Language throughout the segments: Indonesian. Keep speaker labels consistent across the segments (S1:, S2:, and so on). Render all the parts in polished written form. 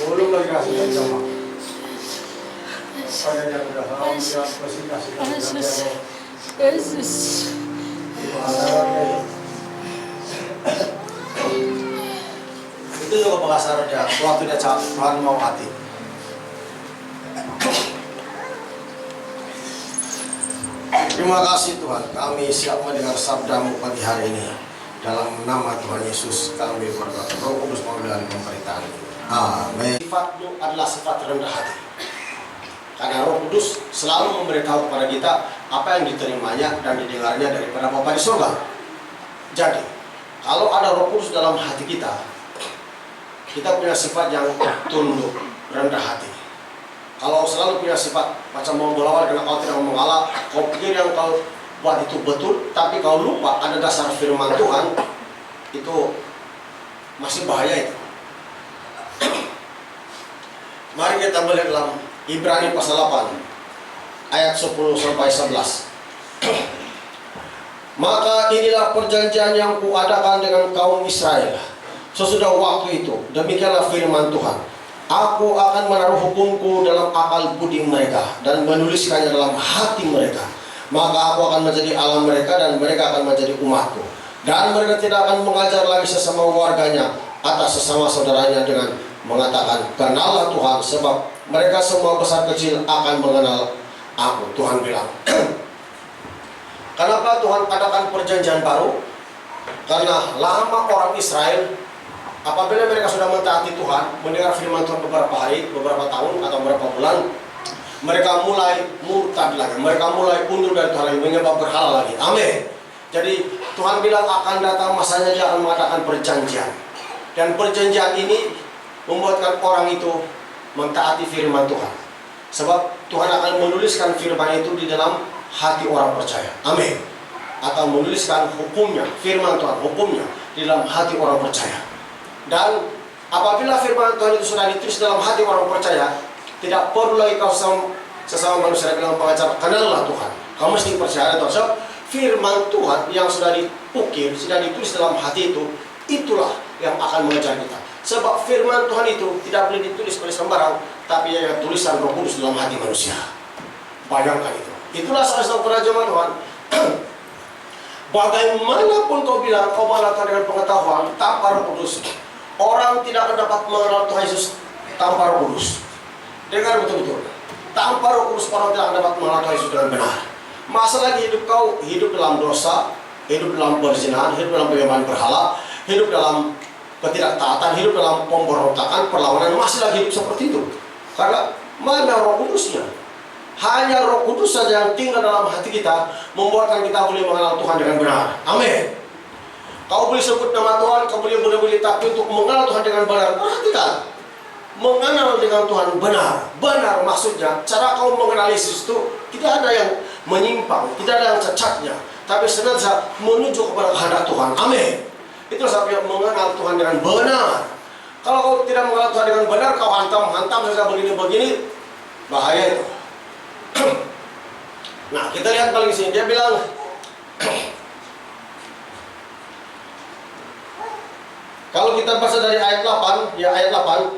S1: Belum lagi kasih jamaah. Saya yang udah tahu yang pasti kasih
S2: Yesus.
S3: Itu juga pengasaran dia, waktu dia Tuhan mau hati. Terima kasih Tuhan, kami siap mendengar sabdamu pagi hari ini. Dalam nama Tuhan Yesus kami berdoa. Roh Kudus memulai pemberitaan. Amin. Sifatmu adalah sifat rendah hati. Karena Roh Kudus selalu memberitahu kepada kita apa yang diterimanya dan didengarnya daripada Bapa di surga. Jadi, kalau ada Roh Kudus dalam hati kita, kita punya sifat yang tunduk, rendah hati. Kalau selalu punya sifat macam mau melawan karena kau tidak mau mengalah, kau pikir yang kau buat itu betul, tapi kau lupa ada dasar firman Tuhan, itu masih bahaya itu. Mari kita melihat dalam Ibrani pasal 8 ayat 10 sampai 11. Maka inilah perjanjian yang kuadakan dengan kaum Israel sesudah waktu itu, demikianlah firman Tuhan. Aku akan menaruh hukumku dalam akal budi mereka dan menuliskannya dalam hati mereka. Maka aku akan menjadi Allah mereka dan mereka akan menjadi umatku. Dan mereka tidak akan mengajar lagi sesama warganya atas sesama saudaranya dengan mengatakan, kenallah Tuhan, sebab mereka semua besar kecil akan mengenal aku. Tuhan bilang. Kenapa Tuhan adakan perjanjian baru? Karena lama orang Israel, apabila mereka sudah mentaati Tuhan, mendengar firman Tuhan beberapa hari, beberapa tahun atau beberapa bulan, mereka mulai murtad lagi, mereka mulai undur dari Tuhan lagi, menyembah berhala lagi. Amin. Jadi Tuhan bilang akan datang masanya dia akan mengadakan perjanjian. Dan perjanjian ini membuatkan orang itu mentaati firman Tuhan. Sebab Tuhan akan menuliskan firman itu di dalam hati orang percaya. Amin. Atau menuliskan hukumnya, firman Tuhan, hukumnya di dalam hati orang percaya. Dan apabila firman Tuhan itu sudah ditulis dalam hati orang percaya, tidak perlu lagi kau sesama manusia bilang pengajar, kenallah Tuhan. Kau mesti percaya Tuhan. Sebab firman Tuhan yang sudah diukir, sudah ditulis dalam hati itu, itulah yang akan mengajar kita. Sebab firman Tuhan itu tidak boleh ditulis oleh sembarang, tapi yang tulisan Roh Kudus dalam hati manusia. Bayangkan itu. Itulah salah satu jemaat Tuhan. Bagaimanapun kau bilang kau melakukan dengan pengetahuan tanpa Roh Kudus, orang tidak akan dapat mengenal Tuhan Yesus tanpa Roh Kudus. Dengar betul-betul. Tanpa Roh Kudus orang tidak akan dapat mengenal Tuhan Yesus dengan benar. Masalah hidup kau hidup dalam dosa, hidup dalam perzinahan, hidup dalam penyembahan berhala, hidup dalam ketidaktaatan, hidup dalam pemberontakan, perlawanan, masih lagi hidup seperti itu. Karena mana Roh Kudusnya? Hanya Roh Kudus saja yang tinggal dalam hati kita, membuatkan kita boleh mengenal Tuhan dengan benar. Amin. Kau boleh sebut nama Tuhan, kau boleh boleh, tapi untuk mengenal Tuhan dengan benar, perhatikan. Mengenal dengan Tuhan benar. Benar maksudnya, cara kau mengenal Yesus itu tidak ada yang menyimpang, tidak ada yang cacatnya, tapi senantiasa menuju kepada kehendak Tuhan. Amin. Itulah sebabnya mengenal Tuhan dengan benar. Kalau kau tidak mengenal Tuhan dengan benar, kau hantam saja begini-begini, bahaya itu. Nah, kita lihat paling sini, dia bilang kalau kita baca dari ayat 8, ya ayat 8,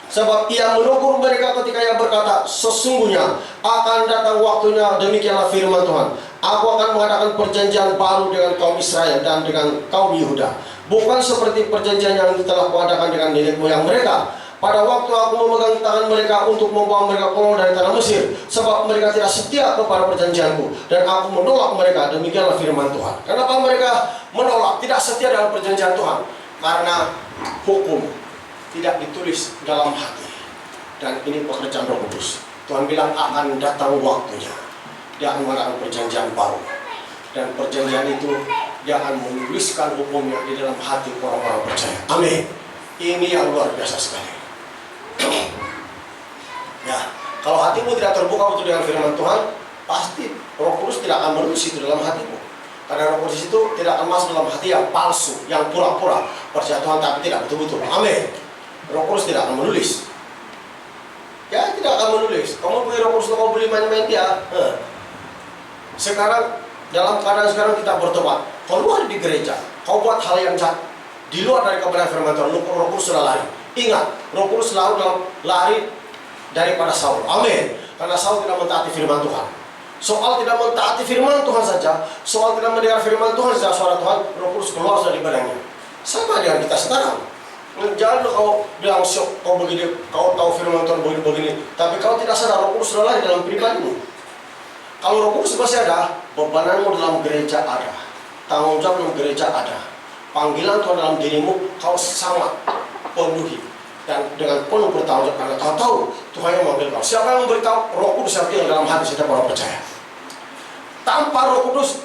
S3: sebab ia menegur mereka ketika ia berkata, sesungguhnya akan datang waktunya, demikianlah firman Tuhan, aku akan mengadakan perjanjian baru dengan kaum Israel dan dengan kaum Yehuda, bukan seperti perjanjian yang telah kuadakan dengan nenek moyang mereka pada waktu aku memegang tangan mereka untuk membawa mereka keluar dari tanah Mesir, sebab mereka tidak setia kepada perjanjianku dan aku menolak mereka. Demikianlah firman Tuhan. Kenapa mereka menolak, tidak setia dalam perjanjian Tuhan? Karena hukum tidak ditulis dalam hati. Dan ini pekerjaan Roh Kudus. Tuhan bilang akan datang waktunya, dia akan mengadakan perjanjian baru, dan perjanjian itu dia akan menuliskan hukumnya di dalam hati orang-orang percaya. Amin. Ini yang luar biasa sekali. Ya, kalau hatimu tidak terbuka betul dengan firman Tuhan, pasti Roh Kudus tidak akan menulis itu dalam hatimu. Karena Roh Kudus itu tidak akan masuk dalam hati yang palsu, yang pura-pura percaya Tuhan tapi tidak betul-betul. Amin. Roh Kudus tidak akan menulis. Ya, tidak akan menulis. Kamu punya Roh Kudus, kamu boleh main-main dia. Sekarang, dalam keadaan sekarang kita bertobat. Keluar di gereja, kau buat hal yang jahat di luar dari kebenaran firman Tuhan, Roh Kudus sudah lari. Ingat, Roh Kudus selalu dalam lari daripada Saul. Amin. Karena Saul tidak mentaati firman Tuhan. Soal tidak mentaati firman Tuhan saja, soal tidak mendengar firman Tuhan saja, suara Tuhan, Roh Kudus keluar dari badannya. Sama dengan kita sekarang. Jangan kau bilang syok, kau begini, kau tahu firman Tuhan begini, tapi kau tidak sadar Roh Kudus sudah lari dalam pribadimu. Kalau Roh Kudus masih ada, bebananmu dalam gereja ada, tanggung jawab dalam gereja ada, panggilan Tuhan dalam dirimu kau sangat penuhi. Dan dengan penuh bertanggung jawab, karena kau tahu Tuhan yang memanggil kau. Siapa yang memberitahu? Roh Kudus yang tinggal dalam hati setiap orang percaya. Tanpa Roh Kudus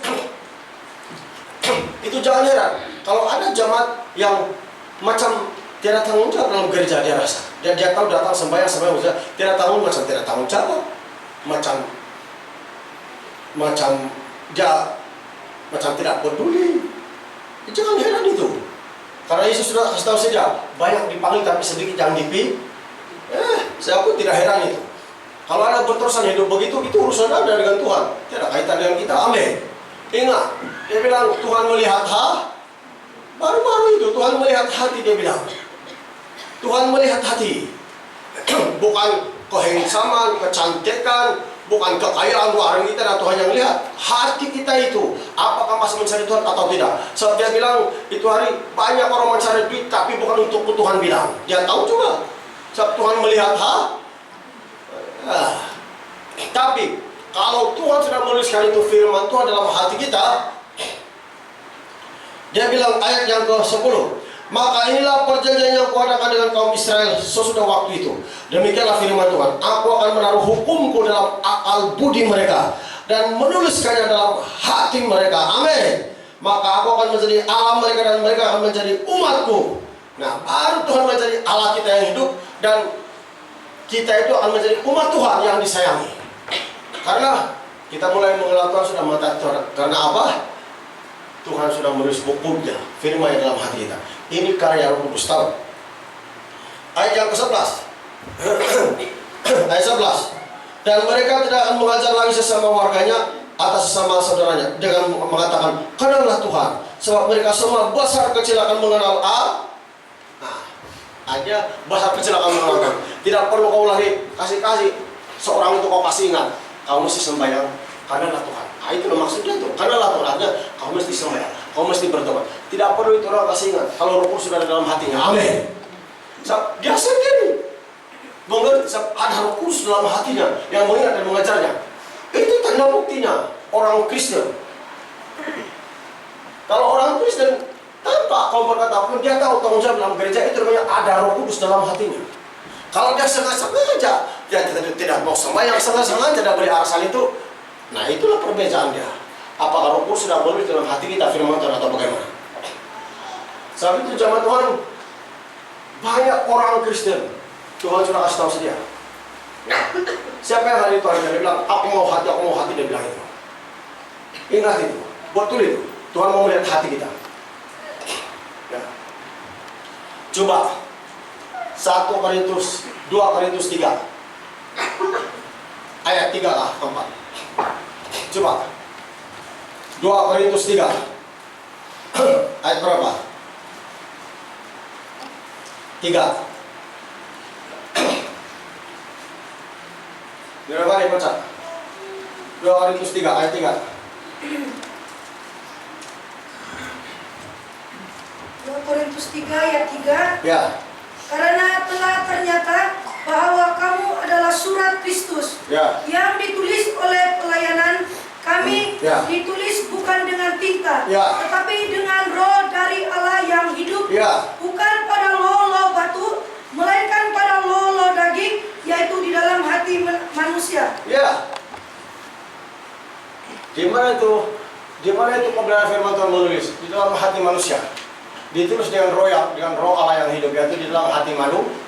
S3: itu jangan heran kalau ada jemaat yang macam tidak tanggung jawab dalam gereja. Dia rasa dia tahu datang sembahyang tidak tanggung, macam tidak tanggung jawab, macam dia macam tidak peduli. Jangan heran itu. Karena Yesus sudah kasih tahu saja, banyak dipanggil tapi sedikit yang dipilih. Saya pun tidak heran itu. Kalau ada berterusan hidup begitu, itu urusan Anda dengan Tuhan, tidak kaitan dengan kita. Amin. Ingat, dia bilang Tuhan melihat baru-baru itu Tuhan melihat hati. Dia bilang Tuhan melihat hati, bukan kehangsaman, kecantikan, bukan kekayaan luar kita. Dan Tuhan yang lihat hati kita itu, apakah masih mencari Tuhan atau tidak. Sebab dia bilang itu hari banyak orang mencari duit, tapi bukan untuk Tuhan bilang. Dia tahu juga, sebab Tuhan melihat tapi kalau Tuhan sudah menuliskan itu firman Tuhan dalam hati kita, dia bilang ayat yang ke-10, maka inilah perjanjian yang kuadakan dengan kaum Israel sesudah waktu itu. Demikianlah firman Tuhan, aku akan menaruh hukumku dalam akal budi mereka dan menuliskannya dalam hati mereka. Amin. Maka aku akan menjadi Allah mereka dan mereka akan menjadi umatku. Nah, baru Tuhan menjadi Allah kita yang hidup, dan kita itu akan menjadi umat Tuhan yang disayangi. Karena kita mulai mengenal Tuhan, sudah mengetahui Tuhan. Karena apa? Tuhan sudah menulis hukumnya, firman dalam hati kita. Ini karya Roh Kudus. Tahu? Ayat yang ke-11. Ayat 11. Dan mereka tidak akan mengajar lagi sesama warganya atas sesama saudaranya dengan mengatakan, kenallah Tuhan, sebab mereka semua besar kecil akan mengenal aja besar kecil akan mengenal Tuhan. Tidak perlu kau lari kasih seorang itu kau kasih ingat, kau mesti sembahyang, karenalah Tuhan. Itu maksudnya tuh, karenalah Tuhan. Artinya kau mesti sembahyang, kau mesti bertobat. Tidak perlu itu orang kasih ingat, kalau Roh Kudus sudah ada dalam hatinya. Amin. Dia sendiri mengerti, ada Roh Kudus dalam hatinya yang mengingat dan mengajarnya. Itu tanda buktinya orang Kristen. Kalau orang Kristen tanpa kau berkata pun, dia tahu tanggung jawab dalam gereja itu namanya ada Roh Kudus dalam hatinya. Kalau dia sengaja dia tidak mau sembahyang, sengaja tidak beri alasan itu, nah itulah perbedaan dia. Apakah Roh Kudus sudah menulis dalam hati kita firman Tuhan atau bagaimana? Saat itu jamaah Tuhan, banyak orang Kristen Tuhan sudah kasih tahu saja. Siapa yang hari Tuhan dia bilang, aku mau hati, dia bilang itu. Ingat itu, betul itu. Tuhan mau melihat hati kita. Ya. Coba 1 Korintus 2 Korintus 3 ayat 3 lah 4. Coba 2 Korintus 3 ayat berapa? 3. Berapa nih baca? 2 Korintus 3 ayat 3.
S4: 2 Korintus 3 ayat 3.
S3: Ya.
S4: Karena telah ternyata bahwa kamu adalah surat Kristus,
S3: Ya.
S4: yang ditulis oleh pelayanan kami,
S3: Ya.
S4: ditulis bukan dengan tinta,
S3: Ya.
S4: tetapi dengan Roh dari Allah yang hidup,
S3: Ya.
S4: bukan pada loh batu, melainkan pada loh daging, yaitu di dalam hati manusia.
S3: Ya. Di mana itu kebenaran firman Tuhan menulis? Di dalam hati manusia. Ditulis dengan roh Allah yang hidup, yaitu di dalam hati manusia.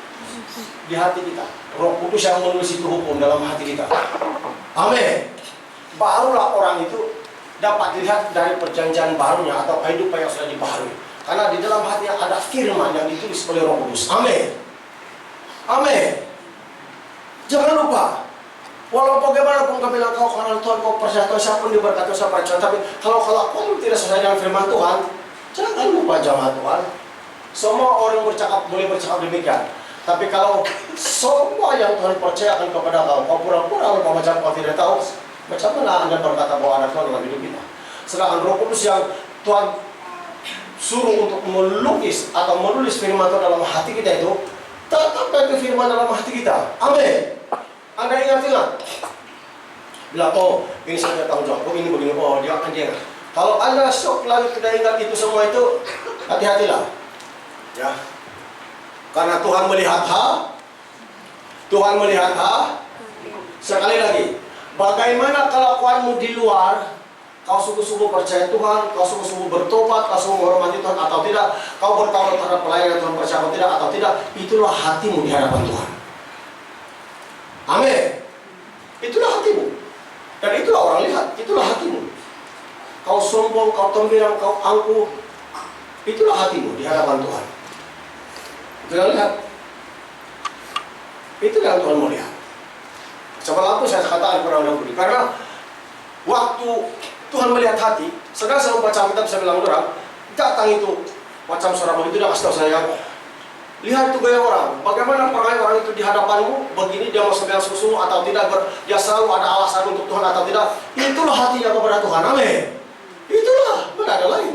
S3: di hati kita. Roh Kudus yang menulis itu hukum dalam hati kita. Amin. Barulah orang itu dapat dilihat dari perjanjian barunya atau kehidupan yang sudah dibaharui. Karena di dalam hati ada firman yang ditulis oleh Roh Kudus. Amin. Amin. Jangan lupa, walau bagaimanapun kau bilang kau kenal Tuhan, kau percaya Tuhan, siapa pun diberkati, siapa percaya. Tapi kalau kau tidak sesuai dengan firman Tuhan, jangan lupa jamaah Tuhan. Semua orang boleh bercakap demikian. Tapi kalau semua yang Tuhan percayakan kepada kau pura-pura lupa macam kau tidak tahu, macam mana Anda berkata bahwa ada Tuhan dalam hidup kita? Sedangkan Roh Kudus yang Tuhan suruh untuk melukis atau menulis firman Tuhan dalam hati kita itu, tetap itu firman dalam hati kita. Amin. Anda ingat-ingat. Bilang, oh ini saya tahu jawab, oh ini begini, oh dia akan ingat. Kalau Anda sok lagi tidak ingat itu semua itu, hati-hatilah. Ya. Karena Tuhan melihat Tuhan melihat sekali lagi. Bagaimana kelakuanmu di luar, kau sungguh-sungguh percaya Tuhan, kau sungguh-sungguh bertobat, kau sungguh menghormati Tuhan atau tidak, kau bertawar terhadap pelayanan Tuhan percaya atau tidak, itulah hatimu di hadapan Tuhan. Amin. Itulah hatimu. Dan itulah orang lihat, itulah hatimu. Kau sombong, kau tembilang, kau angkuh, itulah hatimu di hadapan Tuhan. Itulah lihat. Itu yang Tuhan mau lihat. Sebab apa saya katakan kurang dahulu? Karena waktu Tuhan melihat hati, sedang saya membaca Alkitab, saya bilang orang, datang itu macam seorang begitu, dia kasih tahu saya, lihat itu gaya orang, bagaimana perangai orang itu di hadapanmu, begini dia mau sembahyang sungguh atau tidak, dia selalu ada alasan untuk Tuhan atau tidak, itulah hatinya kepada Tuhan. Amin. Itulah, tidak ada lain.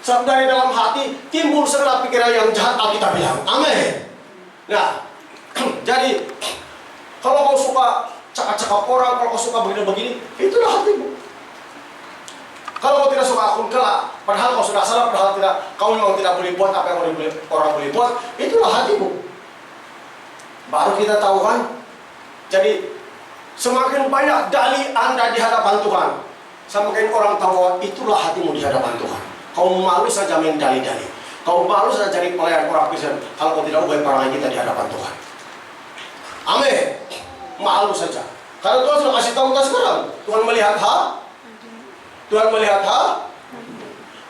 S3: Sebab dari dalam hati timbul segala pikiran yang jahat, Alkitab bilang. Amin. Nah, jadi kalau kau suka cakap-cakap orang, kalau kau suka begini-begini, itulah hatimu. Kalau kau tidak suka akun kelak, padahal kau sudah salah, padahal tidak, kau memang tidak boleh buat apa yang orang boleh buat, itulah hatimu. Baru kita tahu kan? Jadi semakin banyak dalih Anda di hadapan Tuhan, semakin orang tahu bahwa itulah hatimu di hadapan Tuhan. Kau malu saja main dalih-dalih, kau malu saja cari pelayan orang Kristen, kalau kau tidak ubah perangai kita di hadapan Tuhan. Amin. Malu saja. Karena Tuhan sudah kasih tahu kita sekarang. Tuhan melihat Tuhan melihat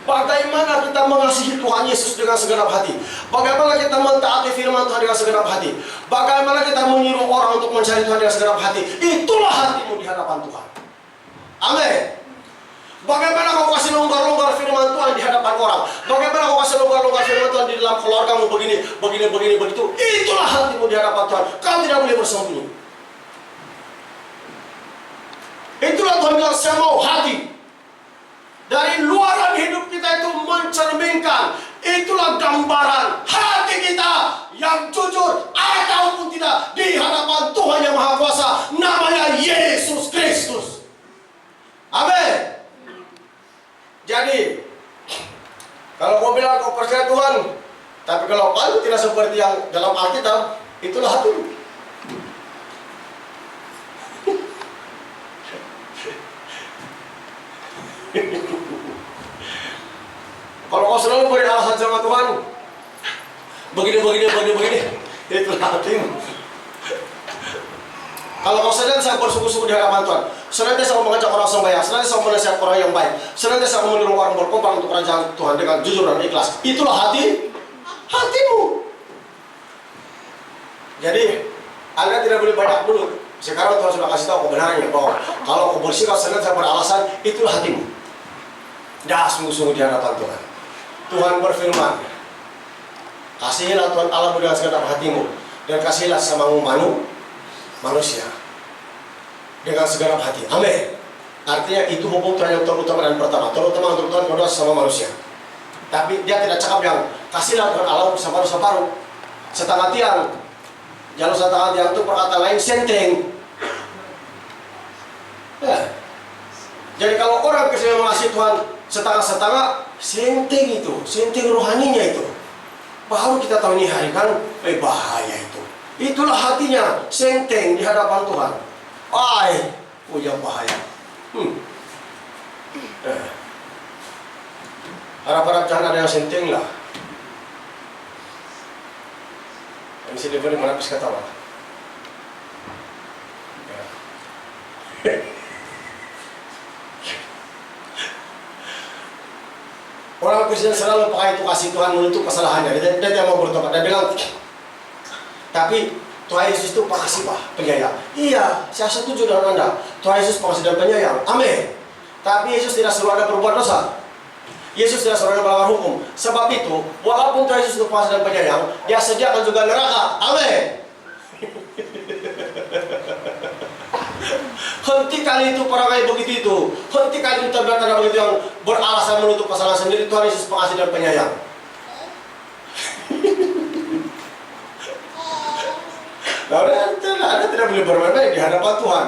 S3: bagaimana kita mengasihi Tuhan Yesus dengan segenap hati. Bagaimana kita mentaati firman Tuhan dengan segenap hati. Bagaimana kita menyuruh orang untuk mencari Tuhan dengan segenap hati. Itulah hatimu di hadapan Tuhan. Amin. Bagaimana kau kasih longgar-longgar firman Tuhan di hadapan orang. Bagaimana kau kasih longgar-longgar firman Tuhan di dalam keluargamu begini, begitu. Itulah hatimu di hadapan Tuhan. Kau tidak boleh bersembunyi. Itulah Tuhan bilang, saya mau hati. Dari luaran hidup kita itu mencerminkan. Itulah gambaran hati kita yang jujur ataupun tidak di hadapan Tuhan yang Maha Kuasa, namanya Yesus Kristus. Amin. Jadi kalau kau bilang kau percaya Tuhan, tapi kalau kau tidak seperti yang dalam Alkitab, itulah hatimu. Kalau kau selalu beri alasan sama Tuhan, begini, itulah hatimu. Kalau kau senantiasa bersungguh-sungguh di hadapan Tuhan, senantiasa mengajak orang sembahyang, senantiasa menasihat orang yang baik, senantiasa menyuruh orang berkorban untuk kerajaan Tuhan dengan jujur dan ikhlas, itulah hatimu. Jadi Anda tidak boleh banyak mulut. Sekarang Tuhan sudah kasih tahu kebenarannya bahwa kalau kau bersikap senantiasa beralasan, itulah hatimu. Dah sungguh-sungguh di hadapan Tuhan. Tuhan berfirman, kasihilah Tuhan Allahmu dengan segenap hatimu, dan kasihilah sesamamu manusia dengan segenap hati. Amin. Artinya itu hukum Tuhan yang terutama dan pertama. Terutama untuk Tuhan kedua sesama manusia. Tapi dia tidak cakap yang kasihilah Tuhan Allahmu separuh-separuh, setengah tiang. Jalur setengah tiang itu perkataan lain senteng. Ya. Jadi kalau orang kesini mengasihi Tuhan setengah-setengah, senteng rohaninya itu. Baru kita tahu ini hari kan, bahaya itu. Itulah hatinya, senteng di hadapan Tuhan. Yang bahaya. Harap-harap jangan ada yang senteng lah. si Devon menepis ketawa. Orang Kristen selalu pakai itu kasih Tuhan menutup kesalahannya. Dia tidak mau bertobat. Dia bilang, tapi Tuhan Yesus itu pengasih Pak, penyayang. Iya, saya setuju dengan Anda. Tuhan Yesus pengasih dan penyayang. Amin. Tapi Yesus tidak suruh Anda berbuat dosa. Yesus tidak suruh Anda melanggar hukum. Sebab itu, walaupun Tuhan Yesus itu pengasih dan penyayang, Dia sediakan juga neraka. Amin. Hentikan itu perangai begitu itu. Hentikan itu tanda-tanda begitu yang beralasan menutup kesalahan sendiri. Tuhan Yesus pengasih dan penyayang. Anda tidak boleh bermain-main di hadapan Tuhan.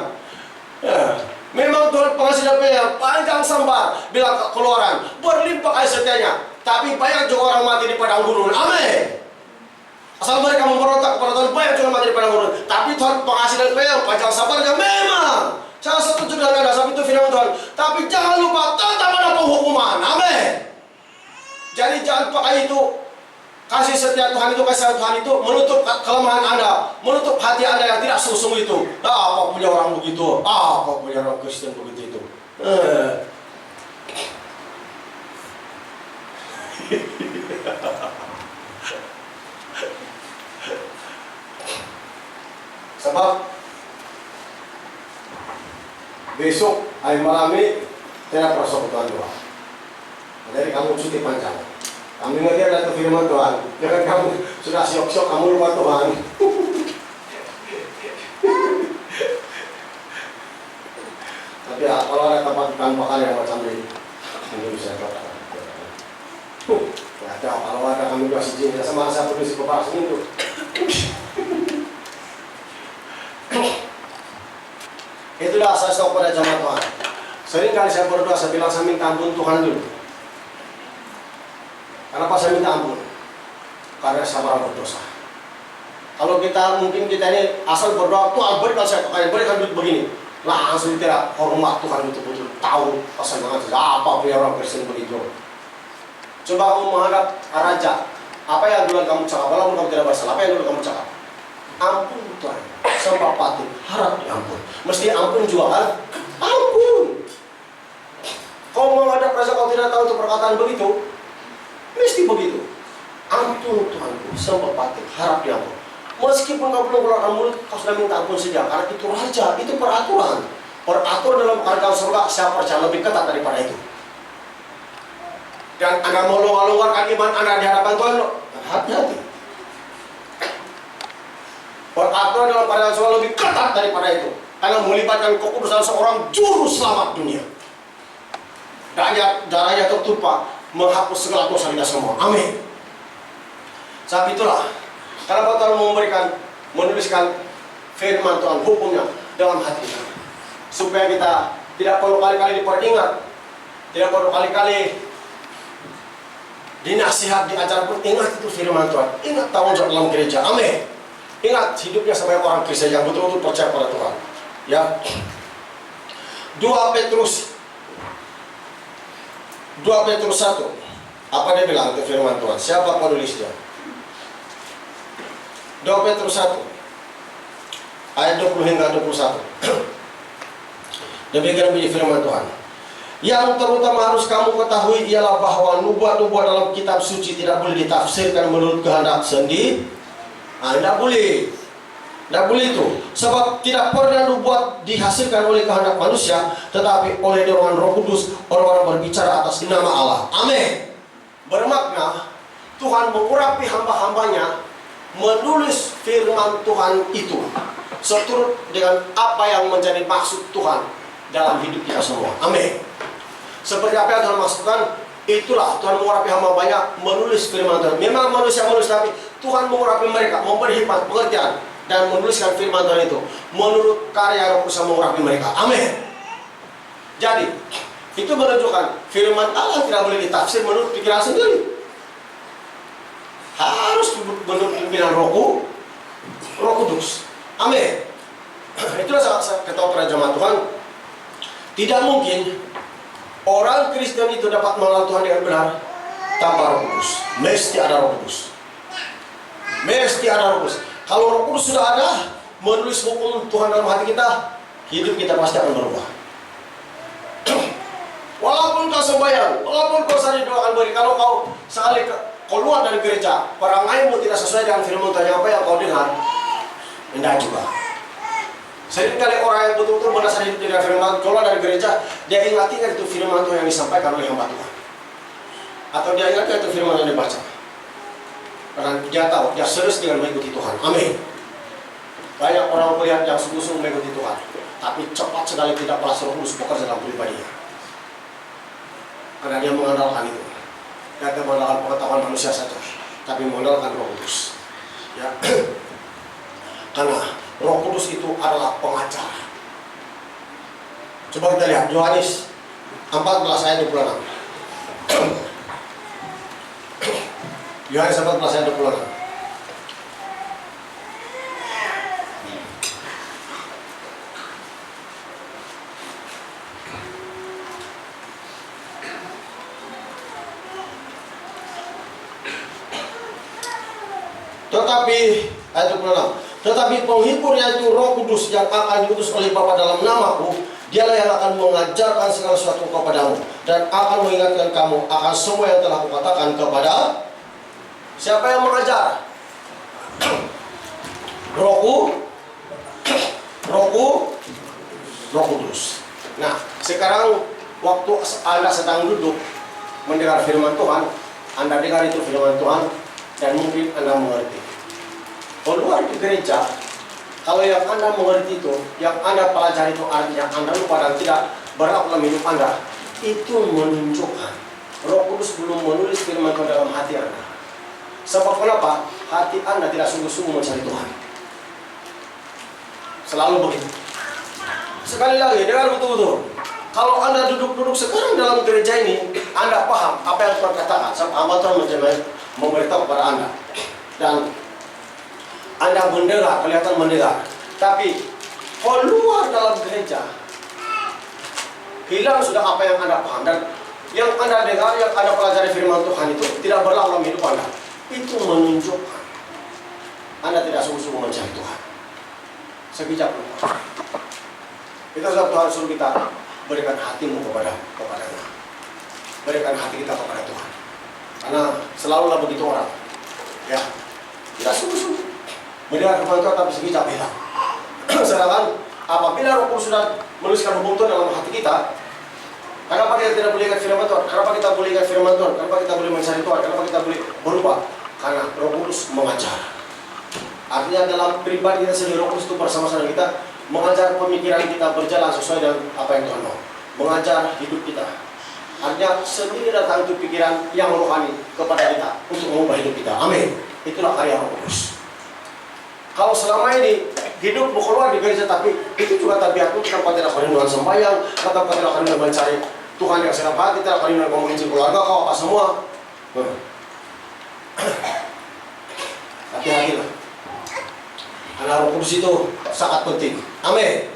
S3: Ya. Memang Tuhan pengasih dan penyayang, panjang sambar, bilang Keluaran, berlimpah kasih setianya. Tapi banyak juga orang mati di padang gurun. Amin. Asal mereka memberontak kepada Tuhan, banyak juga mati di padang gurun. Tapi Tuhan pengasih dan penyayang, panjang sabarnya memang. Saya setuju dengan Anda, sebab itu firman Tuhan. Tapi jangan lupa tetap ada penghukuman. Amin. Jadi jangan pakai itu. Kasih setia Tuhan itu, kasih Tuhan itu menutup kelemahan Anda, menutup hati Anda yang tidak sungguh-sungguh itu. Apa punya orang begitu? Apa punya orang Kristen begitu itu? Sebab besok hari malam ini tidak perasaan Tuhan doa. Jadi kamu cuti panjang. Kamu ingat ada firman Tuhan. Jangan kamu sudah syok-syok kamu lupa Tuhan. Tapi ya, kalau ada tempat ikan bakar yang macam ini bisa coba. Ada kalau ada kamu kasih izin sama saya produksi kepala itu. Itulah saya stop pada jamaah Tuhan. Sering kali saya berdoa, saya bilang saya minta ampun Tuhan dulu. Kenapa saya minta ampun? Karena saya orang berdosa. Kalau mungkin kita ini asal berdoa, Tuhan berikan saya kekayaan, berikan duit begini. Langsung tidak hormat Tuhan betul-betul tahu pasangan apa punya orang Kristen begitu. Coba kamu menghadap raja, apa yang dulu kamu cakap, walaupun kamu tidak bersalah, apa yang dulu kamu cakap? Ampun Tuhan, sampai pati, harap diampun. Mesti ampun juga kan? Ampun. Kau menghadap raja, kau tidak tahu itu perkataan begitu? Mesti begitu. Ampun Tuhanku, sampai pati, harap diampun. Meskipun kau belum keluarkan mulut, kau sudah minta ampun saja. Karena itu raja, itu peraturan. Peraturan dalam kerajaan surga, saya percaya lebih ketat daripada itu. Dan Anda mau longgar-longgarkan iman Anda di hadapan Tuhan, hati-hati. Peraturan dalam kerajaan surga lebih ketat daripada itu. Karena melibatkan kekudusan seorang juru selamat dunia. Darahnya tertumpah, menghapus segala dosa kita semua. Amin. Sebab itulah, kenapa Tuhan menuliskan firman Tuhan, hukumnya dalam hati kita. Supaya kita tidak perlu kali-kali diperingat, tidak perlu kali-kali dinasihat, diajar pun. Ingat itu firman Tuhan, ingat tanggung jawab dalam gereja. Amin. Ingat hidupnya sebagai orang Kristen yang betul-betul percaya pada Tuhan. Ya. 2 Petrus 1. Apa dia bilang itu firman Tuhan? Siapa penulisnya? 2 Petrus 1 ayat 20 hingga 21. Demikian bunyi firman Tuhan. Yang terutama harus kamu ketahui ialah bahwa nubuat-nubuat dalam kitab suci tidak boleh ditafsirkan menurut kehendak sendiri. Tidak boleh. Tidak boleh itu. Sebab tidak pernah nubuat dihasilkan oleh kehendak manusia, tetapi oleh dorongan Roh Kudus orang-orang berbicara atas nama Allah. Amin. Bermakna Tuhan mengurapi hamba-hambanya menulis firman Tuhan itu seturut dengan apa yang menjadi maksud Tuhan dalam hidup kita semua. Amin. Seperti apa yang Tuhan maksudkan, itulah Tuhan mengurapi hamba-hambanya menulis firman Tuhan. Memang manusia menulis, tapi Tuhan mengurapi mereka, memberi hikmat, pengertian, dan menuliskan firman Tuhan itu menurut karya Roh Kudus mengurapi mereka. Amin. Jadi itu menunjukkan firman Allah tidak boleh ditafsir menurut pikiran sendiri. Harus menurut pimpinan Roh Kudus. Amin. Itulah saya ketahui para jemaat Tuhan. Tidak mungkin orang Kristen itu dapat mengenal Tuhan dengan benar tanpa Roh Kudus. Mesti ada Roh Kudus. Mesti ada Roh Kudus. Kalau Roh Kudus sudah ada, menulis hukum Tuhan dalam hati kita, hidup kita pasti akan berubah. Walaupun kau sembahyang, walaupun kau sering doakan beri, kalau kau sekali keluar dari gereja, perangaimu tidak sesuai dengan firman Tuhan apa yang kau dengar, tidak juga. Seringkali orang yang betul-betul berdasar hidup dengan firman keluar dari gereja, dia ingat-ingat itu firman Tuhan yang disampaikan oleh hamba Tuhan, atau dia ingat itu firman yang dibaca. Karena dia tahu, dia serius dengan mengikuti Tuhan. Amin. Banyak orang melihat yang sungguh-sungguh mengikuti Tuhan, tapi cepat sekali tidak pernah Roh Kudus bekerja dalam pribadinya. Karena dia mengandalkan itu. Dia tidak mengandalkan pengetahuan manusia saja, tapi mengandalkan Roh Kudus. Ya. Karena Roh Kudus itu adalah pengacara. Coba kita lihat Yohanes 14 ayat 26. Yohanes 14 ayat 26. Tetapi ayat 26. Tetapi penghibur yaitu Roh Kudus yang akan diutus oleh Bapa dalam namaku, dialah yang akan mengajarkan segala sesuatu kepadamu dan akan mengingatkan kamu akan semua yang telah kukatakan kepada. Siapa yang mengajar? Roh Kudus. Nah, sekarang waktu Anda sedang duduk mendengar firman Tuhan, Anda dengar itu firman Tuhan dan mungkin Anda mengerti. Keluar di gereja, kalau yang Anda mengerti itu, yang Anda pelajari itu artinya Anda lupa dan tidak berlaku dalam hidup Anda, itu menunjukkan Roh Kudus belum menulis firman Tuhan dalam hati Anda. Sebab kenapa? Hati Anda tidak sungguh-sungguh mencari Tuhan. Selalu begitu. Sekali lagi, dengar betul-betul. Kalau Anda duduk-duduk sekarang dalam gereja ini, Anda paham apa yang Tuhan katakan. Sebab hamba Tuhan memberitahu kepada Anda. Dan Anda mendengar, kelihatan mendengar. Tapi keluar dalam gereja, hilang sudah apa yang Anda paham. Dan yang Anda dengar, yang Anda pelajari firman Tuhan itu tidak berlaku dalam hidup Anda. Itu menunjukkan Anda tidak sungguh-sungguh mencari Tuhan. Sebijak lupa. Itu sebab Tuhan suruh kita berikan hatimu kepadanya. Berikan hati kita kepada Tuhan. Karena selalulah begitu orang. Ya, tidak sungguh-sungguh mendengar firman Tuhan tapi sebijak hilang. Sedangkan apabila Roh Kudus sudah menuliskan hukum Tuhan dalam hati kita, kenapa kita tidak boleh ingat firman Tuhan? Kenapa kita boleh ingat firman Tuhan? Kenapa kita boleh mencari Tuhan? Kenapa kita boleh berubah? Karena Roh Kudus mengajar. Artinya dalam pribadi kita sendiri, Roh Kudus itu bersama-sama kita mengajar pemikiran kita berjalan sesuai dengan apa yang Tuhan mau. Mengajar hidup kita. Artinya sendiri datang itu pikiran yang rohani kepada kita untuk mengubah hidup kita. Amin. Itulah karya Roh Kudus. Kalau selama ini hidup keluar di gereja tapi itu juga tabiatmu, kenapa tidak kerinduan sembahyang, kenapa tidak kerinduan mencari Tuhan yang senang hati, tidak kerinduan menginjil keluarga kau apa semua. Hati-hatilah. Karena Roh Kudus itu sangat penting. Amin.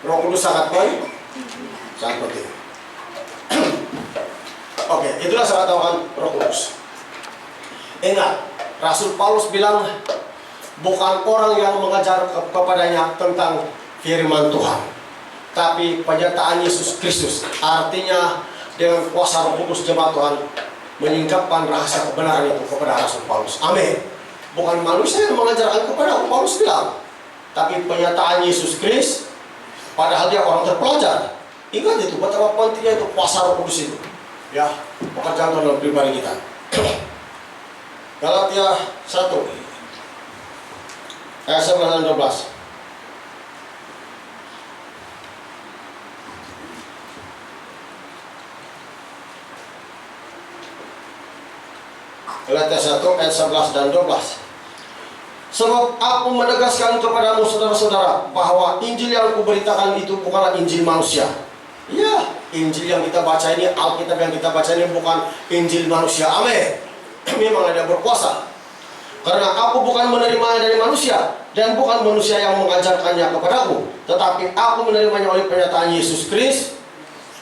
S3: Roh Kudus sangat penting. Oke, itulah saya katakan Roh Kudus. Ingat, Rasul Paulus bilang bukan orang yang mengajar kepadanya tentang firman Tuhan, tapi penyertaan Yesus Kristus. Artinya dengan kuasa Roh Kudus jemaat Tuhan menyingkapkan rahasia kebenaran itu kepada Rasul Paulus. Amin. Bukan manusia yang mengajarkan kepada Paulus bilang, tapi penyataan Yesus Kristus. Padahal dia orang terpelajar. Ingat itu, betapa pentingnya itu kuasa Roh Kudus itu. Ya, pekerjaan dalam pribadi kita. Galatia 1 ayat 11 dan 12. Galatia 1 ayat 11 dan 12. Sebab aku menegaskan kepadamu saudara-saudara bahwa Injil yang kuberitakan itu bukanlah Injil manusia. Ya, Injil yang kita baca ini, Alkitab yang kita baca ini bukan Injil manusia. Amin. Memang ada berkuasa. Karena aku bukan menerimanya dari manusia dan bukan manusia yang mengajarkannya kepadaku, tetapi aku menerimanya oleh pernyataan Yesus Kristus.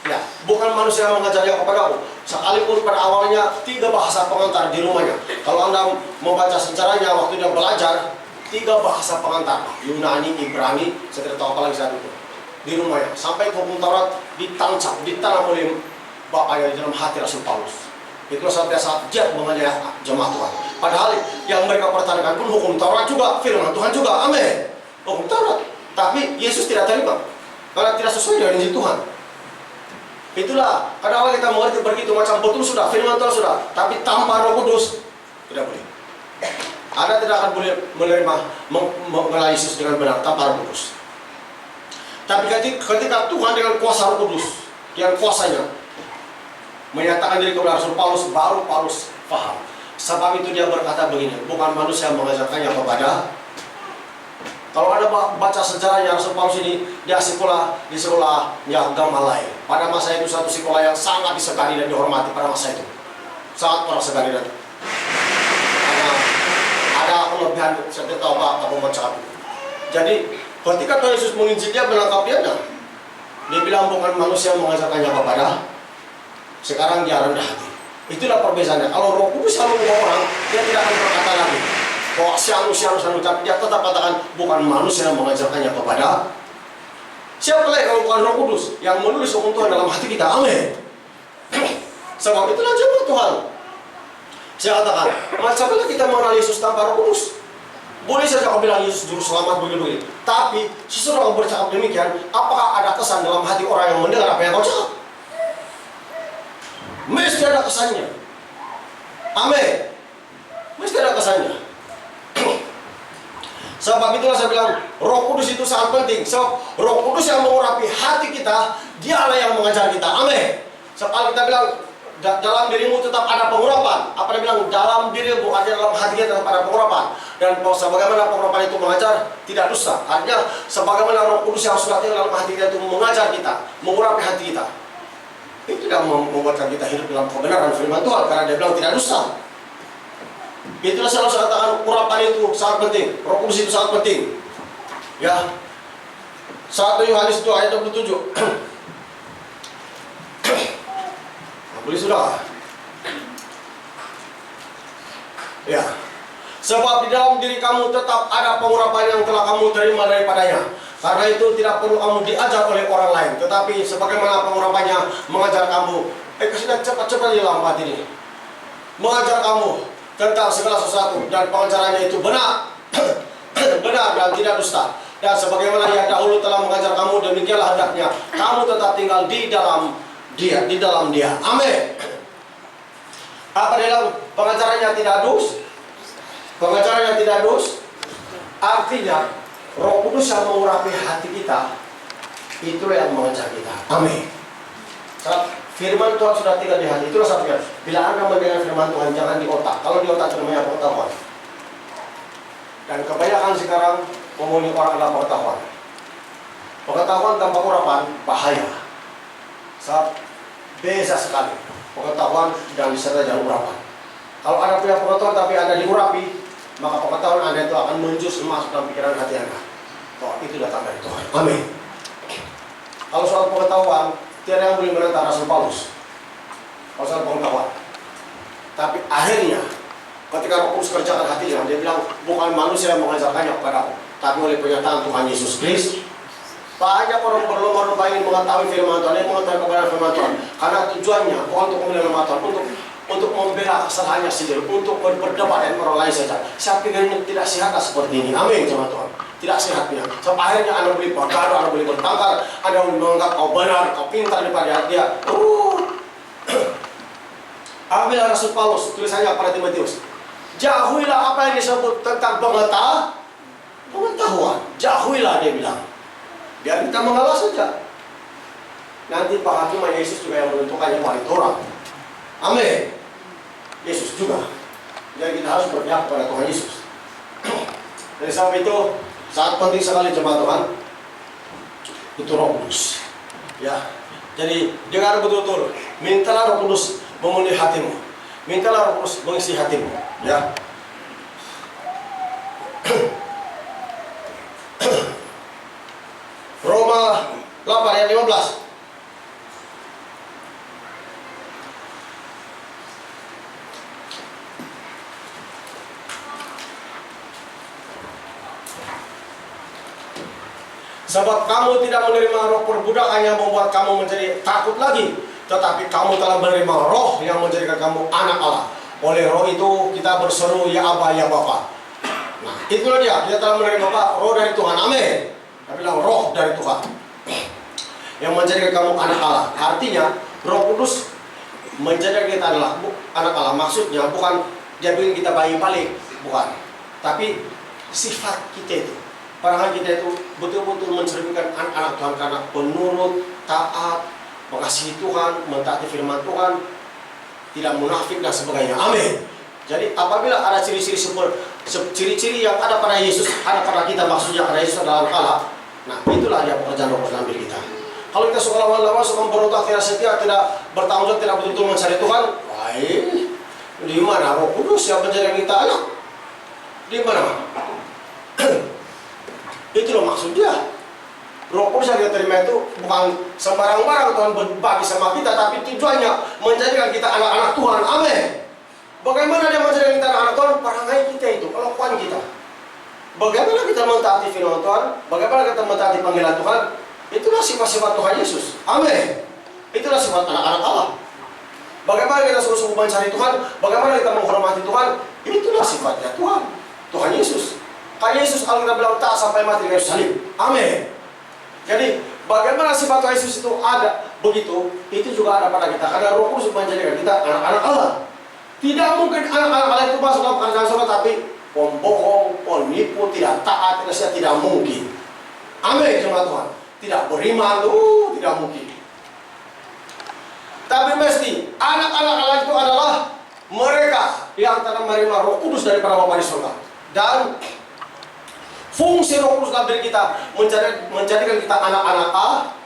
S3: Ya, bukan manusia yang mengajarnya kepadaku. Sekalipun pada awalnya 3 bahasa pengantar di rumahnya. Kalau Anda membaca sejarahnya waktu dia belajar, 3 bahasa pengantar, Yunani, Ibrani, saya tidak tahu apa lagi saat itu. Di rumahnya, sampai hukum Taurat ditanam oleh bapaknya di dalam hati Rasul Paulus. Itulah saat giat mengajar jemaat Tuhan. Padahal yang mereka pertahankan pun hukum Taurat juga, firman Tuhan juga, amin. Hukum Taurat, tapi Yesus tidak terima karena tidak sesuai dengan Injil Tuhan. Itulah kadang-kadang kita mengerti begitu macam betul sudah, firman Tuhan sudah, tapi tanpa Roh Kudus tidak boleh. Anda tidak akan boleh menerima mengenal Yesus dengan benar tanpa Roh Kudus. Tapi ketika Tuhan dengan kuasa Roh Kudus, yang kuasanya menyatakan diri kepada Rasul Paulus, baru Paulus paham. Sebab itu dia berkata begini, bukan manusia yang mengajarkannya kepada. Kalau Anda baca sejarahnya Rasul Paulus ini, dia sekolah di sekolah yang Gamaliel. Pada masa itu satu sekolah yang sangat disegani dan dihormati pada masa itu. Sangat orang segani dan ada kelebihan, saya tidak tahu apa membaca itu. Jadi ketika Tuhan Yesus menginjil dia, menangkap dia bilang bukan manusia yang mengajarkannya kepada. Sekarang dia rendah hati. Itulah perbedaannya. Kalau Roh Kudus selalu mengubah orang, dia tidak akan berkata lagi bahwa sianu, tapi dia tetap katakan bukan manusia yang mengajarkannya kepada. Siapa lagi kalau bukan Roh Kudus yang menulis hukum Tuhan dalam hati kita? Amin. Sebab itulah jemaat Tuhan. Saya katakan, macam mana kita mengenal Yesus tanpa Roh Kudus? Boleh saja kau bilang Yesus juru selamat begini-begini, tapi sesudah kau bercakap demikian, apakah ada kesan dalam hati orang yang mendengar apa yang kau cakap? Mesti ada kesannya. Amin. Mesti ada kesannya. Sebab itulah saya bilang Roh Kudus itu sangat penting. Sebab Roh Kudus yang mengurapi hati kita, dialah yang mengajar kita. Amin. Sebab kita bilang dalam dirimu tetap ada pengurapan. Apa dia bilang? Dalam dirimu, artinya dalam hati kita tetap ada pengurapan. Dan sebagaimana pengurapan itu mengajar, tidak dusta. Artinya sebagaimana Roh Kudus yang sudah tinggal dalam hati kita itu mengajar kita, mengurapi hati kita. Itu tidak membuatkan kita hidup dalam kebenaran firman Tuhan, karena dia bilang tidak dusta. Itulah selalu saya katakan, urapan itu sangat penting, Roh Kudus itu sangat penting. Ya, 1 Yohanes itu ayat 27. Boleh sudah. Ya, sebab di dalam diri kamu tetap ada pengurapan yang telah kamu terima daripadanya. Karena itu tidak perlu kamu diajar oleh orang lain, tetapi sebagaimana pengurapannya mengajar kamu. Sudah cepat-cepat di lambat ini. Mengajar kamu tentang segala sesuatu, dan pengajarannya itu benar, benar dan tidak dusta. Dan sebagaimana yang dahulu telah mengajar kamu, demikianlah hendaknya kamu tetap tinggal di dalam dia. Amin. Apa dalam pengajarannya tidak dus? Pengajarannya tidak dus, artinya Roh Kudus yang mengurapi hati kita, itulah yang mengajar kita. Amin. Firman Tuhan sudah tinggal di hati. Itulah sabda. Bila Anda mendengar firman Tuhan, jangan di otak. Kalau di otak namanya pengetahuan. Dan kebanyakan sekarang ngomongin orang adalah pengetahuan. Pengetahuan tanpa urapan bahaya. Sebab beza sekali pengetahuan dan disertai dengan urapan. Kalau Anda punya pengetahuan tapi Anda diurapi, maka pengetahuan Anda itu akan menjus masuk dalam pikiran hati Anda. Oh, itu datang dari Tuhan. Amin. Kalau soal pengetahuan, tiada yang boleh menentang Rasul Paulus. Kalau soal pengetahuan. Tapi akhirnya, ketika Roh Kudus kerjakan hatinya, dia bilang, bukan manusia yang mengajarkannya kepadaku, tapi oleh pernyataan Tuhan Yesus Kristus. Banyak orang berlomba-lomba ingin mengetahui firman Tuhan, ingin mengetahui kebenaran firman Tuhan. Karena tujuannya bukan untuk membela firman Tuhan, untuk membela kesalahannya sendiri, untuk berdebat dengan orang lain saja. Saya pikir ini tidak sehat seperti ini. Amin, jemaat Tuhan. Tidak sehatnya. Sebab akhirnya Anda boleh bergaduh, Anda boleh bertengkar, Anda menganggap kau benar, kau pintar daripada dia. Ambil Rasul Paulus, tulisannya pada Timotius. Jauhilah apa yang disebut tentang pengetahuan. Jauhilah, dia bilang. Biar kita mengalah saja. Nanti penghakiman Yesus juga yang menentukannya wahai orang. Amin. Yesus juga. Jadi kita harus berpihak kepada Tuhan Yesus. Dari sebab itu sangat penting sekali jemaat Tuhan. Itu Roh Kudus. Ya. Jadi dengar betul-betul. Mintalah Roh Kudus memenuhi hatimu. Mintalah Roh Kudus mengisi hatimu. Ya. Roma 8 ayat 15. Sebab kamu tidak menerima roh perbudakan yang membuat kamu menjadi takut lagi, tetapi kamu telah menerima roh yang menjadikan kamu anak Allah. Oleh roh itu kita berseru, ya Aba, ya Bapa. Nah, itulah dia, kita telah menerima roh dari Tuhan. Amin. Kita bilang roh dari Tuhan yang menjadikan kamu anak Allah. Artinya Roh Kudus menjadikan kita adalah anak Allah. Maksudnya bukan dia bikin kita bayi balik, bukan. Tapi sifat kita itu, perangai kita itu betul-betul mencerminkan anak-anak Tuhan karena penurut, taat, mengasihi Tuhan, mentaati firman Tuhan, tidak munafik dan sebagainya. Amin. Jadi apabila ada ciri-ciri yang ada pada Yesus, ada pada kita, maksudnya pada Yesus adalah Allah. Nah, itulah dia pekerjaan Roh Kudus dalam diri kita. Kalau kita suka lawan-lawan, suka memberontak, tidak setia, tidak bertanggung jawab, tidak betul-betul mencari Tuhan, baik. Di mana Roh Kudus yang menjadikan kita anak? Di mana? Itu loh maksud dia. Roh Kudus yang kita terima itu bukan sembarang barang Tuhan berbagi sama kita, tapi tujuannya menjadikan kita anak-anak Tuhan. Amin. Bagaimana dia menjadikan kita anak-anak Tuhan? Perangai kita itu, kelakuan kita. Bagaimana kita mentaati firman Tuhan? Bagaimana kita mentaati panggilan Tuhan? Itulah sifat-sifat Tuhan Yesus. Amin. Itulah sifat anak-anak Allah. Bagaimana kita sungguh-sungguh mencari Tuhan? Bagaimana kita menghormati Tuhan? Itulah sifatnya Tuhan. Tuhan Yesus. Kayak Yesus Alkitab bilang tak sampai mati di kayu salib. Amin. Jadi bagaimana sifat Tuhan Yesus itu ada begitu, itu juga ada pada kita. Karena Roh Kudus menjadikan kita anak-anak Allah. Tidak mungkin anak-anak Allah itu masuk dalam kerajaan surga tapi pembohong, penipu, tidak taat, tidak mungkin. Amin, jemaat Tuhan. Tidak beriman, tidak mungkin. Tapi mesti anak-anak Allah itu adalah mereka yang telah menerima Roh Kudus daripada Bapa di surga. Dan fungsi Roh Kudus dalam diri kita menjadikan kita anak-anak Allah.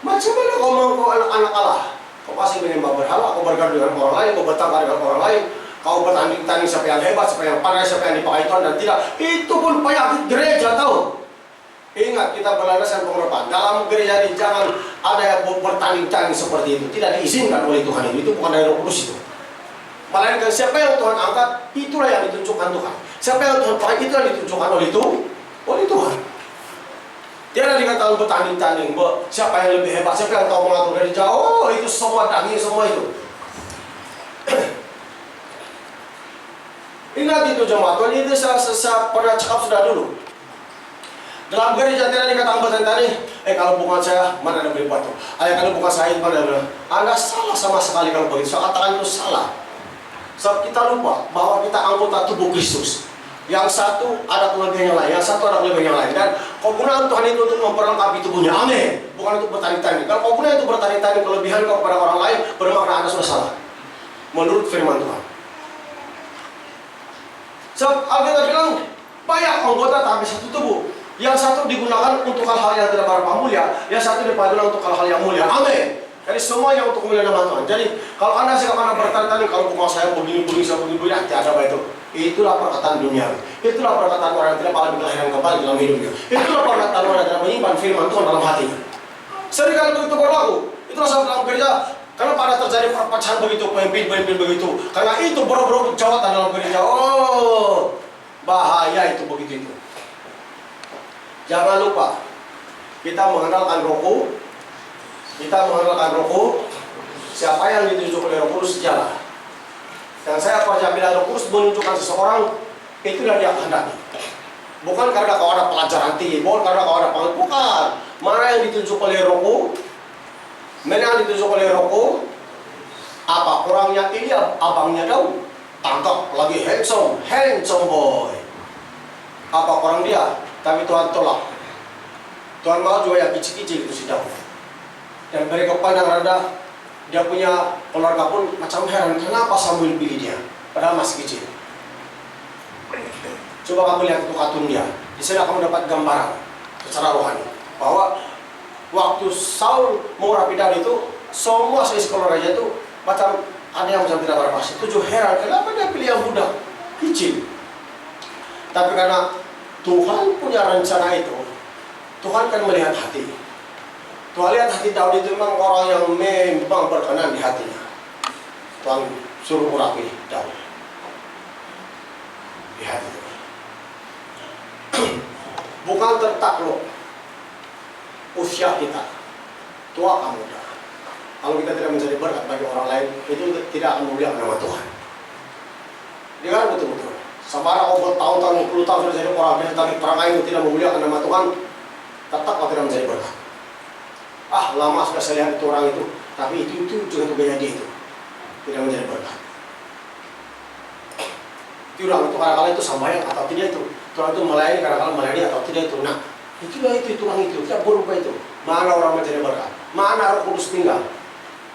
S3: Macam mana kau mau anak-anak Allah? Kau pasti menyembah berhala, kau bergaul dengan orang lain, kau bertengkar dengan orang lain, kau bertanding-tanding siapa yang hebat, siapa yang pandai, siapa yang dipakai Tuhan dan tidak. Itu pun penyakit gereja, tahu? Ingat, kita berlandaskan pengharapan. Dalam gereja ini jangan ada yang bertanding-tanding seperti itu. Tidak diizinkan oleh Tuhan itu. Itu bukan dari Roh Kudus itu. Melainkan siapa yang Tuhan angkat, itulah yang ditunjukkan Tuhan. Siapa yang Tuhan pakai, itulah yang ditunjukkan oleh Tuhan. Tiada dikatakan bertanding-tanding. Siapa yang lebih hebat, siapa yang tahu mengatur dari jauh. Oh, itu semua daging, semua itu. Ingat itu jemaat Tuhan. Itu saya pernah cakap sudah dulu. Dalam gereja tidak dikatakan bertanding, kalau bukan saya, mana ada beli batu? Kalau bukan saya, mana ada? Anda salah sama sekali kalau begitu. Saya katakan itu salah. Sebab kita lupa bahwa kita anggota tubuh Kristus. Yang satu ada kelebihan yang lain, yang satu ada kelebihan yang lain. Dan kegunaan Tuhan itu untuk memperlengkapi tubuhnya. Amin. Bukan untuk bertanding-tanding. Kalau kegunaan itu bertanding-tanding kelebihan kepada orang lain, bermakna Anda sudah salah. Menurut firman Tuhan. Sebab Alkitab bilang banyak anggota tapi satu tubuh. Yang satu digunakan untuk hal-hal yang tidak berapa mulia, yang satu digunakan untuk hal-hal yang mulia. Amin. Jadi semua yang untuk kemuliaan nama Tuhan. Jadi kalau Anda sekarang bertanya-tanya kalau bukan saya begini-begini, saya begini-begini, tidak ada itu. Itulah perkataan dunia. Itulah perkataan orang yang tidak pernah dilahirkan kembali dalam hidupnya. Itulah perkataan orang yang tidak menyimpan firman Tuhan dalam hatinya. Seringkali begitu berlaku. Itulah sampai dalam gereja. Karena pada terjadi perpecahan begitu, pemimpin begitu. Karena itu boro-boro jawatan dalam gereja. Oh, bahaya itu begitu itu. Jangan lupa, kita mengenalkan Roh. Siapa yang ditunjuk oleh Roh Kudus jalan. Dan saya percaya bila Roh Kudus menunjukkan seseorang, itulah dia kehendaki. Bukan karena kau ada pelajaran tinggi, bukan karena kau ada pengetahuan, bukan. Mana yang ditunjuk oleh Roh? Mana yang ditunjuk oleh Roh? Apa kurangnya ini abangnya Daud? Tangkap lagi handsome boy. Apa kurang dia? Tapi Tuhan tolak. Tuhan mau juga yang kecil-kecil itu si Daud. Dan mereka pandang rendah, dia punya keluarga pun macam heran, kenapa Samuel pilih dia? Padahal masih kecil. Coba kamu lihat itu kartun dia. Di sana kamu dapat gambaran secara rohani bahwa waktu Saul mau rapi Daud itu, semua seisi keluarganya itu macam ada yang macam tidak berpasti. Tujuh heran, kenapa dia pilih yang muda, kecil? Tapi karena Tuhan punya rencana itu, Tuhan kan melihat hati. Tuhan lihat hati Daud itu memang orang yang memang berkenan di hatinya. Tuhan suruh merapi Daud di hati Tuhan. Bukan tertakluk, usia kita, tua atau muda. Kalau kita tidak menjadi berkat bagi orang lain, itu tidak akan memuliakan nama Tuhan. Dengar betul-betul. Sabara obat tahun-tahun, 10 tahun sudah jadi orang biasa, tapi perangai itu tidak memuliakan nama Tuhan, tetap tidak menjadi berkat. Ah, lama sudah saya lihat itu orang itu, tapi itu juga gaya dia itu, tidak menjadi berkat. Itu orang itu kadang-kadang itu sambayang atau tidak itu, orang itu melayani kadang-kadang melayani atau tidak itu. Nah, itulah itu orang itu, tidak berubah itu. Mana orang menjadi berkat? Mana Roh Kudus tinggal?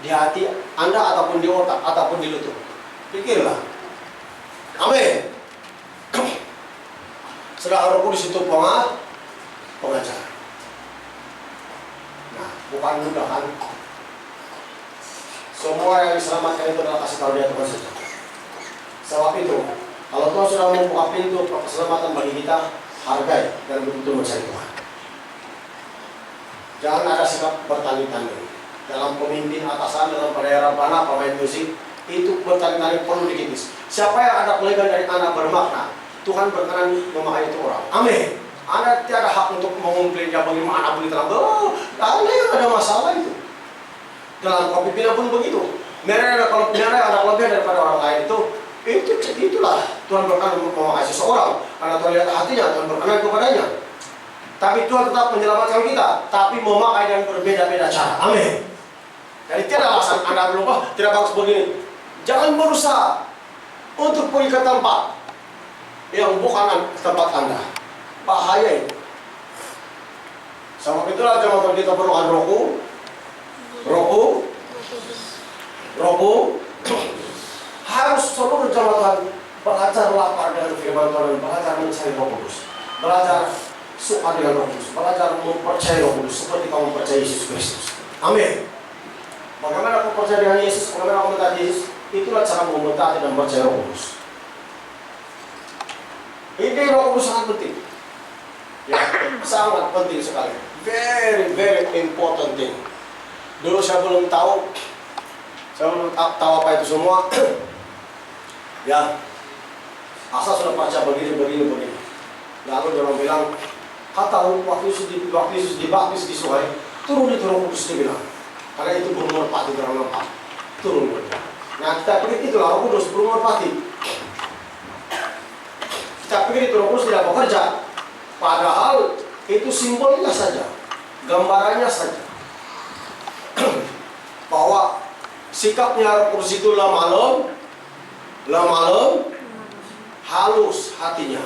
S3: Di hati Anda ataupun di otak ataupun di lutut. Pikirlah. Amin. Sedang Roh Kudus itu pengajar. Nah, bukan mudah kan? Semua yang diselamatkan itu adalah kasih karunia Tuhan saja. Sebab itu, kalau Tuhan sudah membuka pintu keselamatan bagi kita, hargai dan betul-betul mencari Tuhan. Jangan ada sikap bertanding-tanding. Dalam pemimpin atasan, dalam daerah mana, pemain musik, itu bertanding-tanding perlu dikikis. Siapa yang ada kolega dari anak bermakna, Tuhan berkenan memakai itu orang. Amin. Anda tiada hak untuk mengumplainnya bagaimana boleh terang. Anda yang ada masalah itu. Dalam pemimpinan pun begitu. Mereka ada kelebihan daripada orang lain itulah Tuhan berkenan memakai seseorang. Karena Tuhan lihat hatinya, Tuhan berkenan kepadanya. Tapi Tuhan tetap menyelamatkan kita, tapi memakai dengan berbeda-beda cara. Amin. Jadi tiada alasan Anda berubah, tidak bagus begini. Jangan berusaha untuk pergi ke tempat yang bukan tempat Anda. Bahaya itu. Sebab itulah jemaat kita perlukan Rohku. Harus seluruh jemaat Tuhan belajar lapar dengan firman Tuhan dan belajar mencari Roh Kudus. Belajar suka dengan Roh Kudus, belajar mempercayai Roh Kudus seperti kamu percaya Yesus Kristus. Amin. Bagaimana aku percaya dengan Yesus, bagaimana aku mentaati Yesus, itulah cara mentaati dan percaya Roh Kudus. Ini Roh Kudus sangat penting. Ya, sangat penting sekali. Very, very important thing. Dulu saya belum tahu apa itu semua. Ya, asal sudah baca begini. Lalu dia bilang, kata waktu Yesus dibaptis di sungai, turun itu Roh Kudus dia bilang. Karena itu burung merpati dalam nampak. Turun. Nah, kita pikir itulah Roh Kudus, burung merpati. Kita pikir itu Roh Kudus tidak bekerja. Padahal itu simbolnya saja, gambarannya saja. Bahwa sikapnya Roh Kudus itu lemah lem, halus hatinya.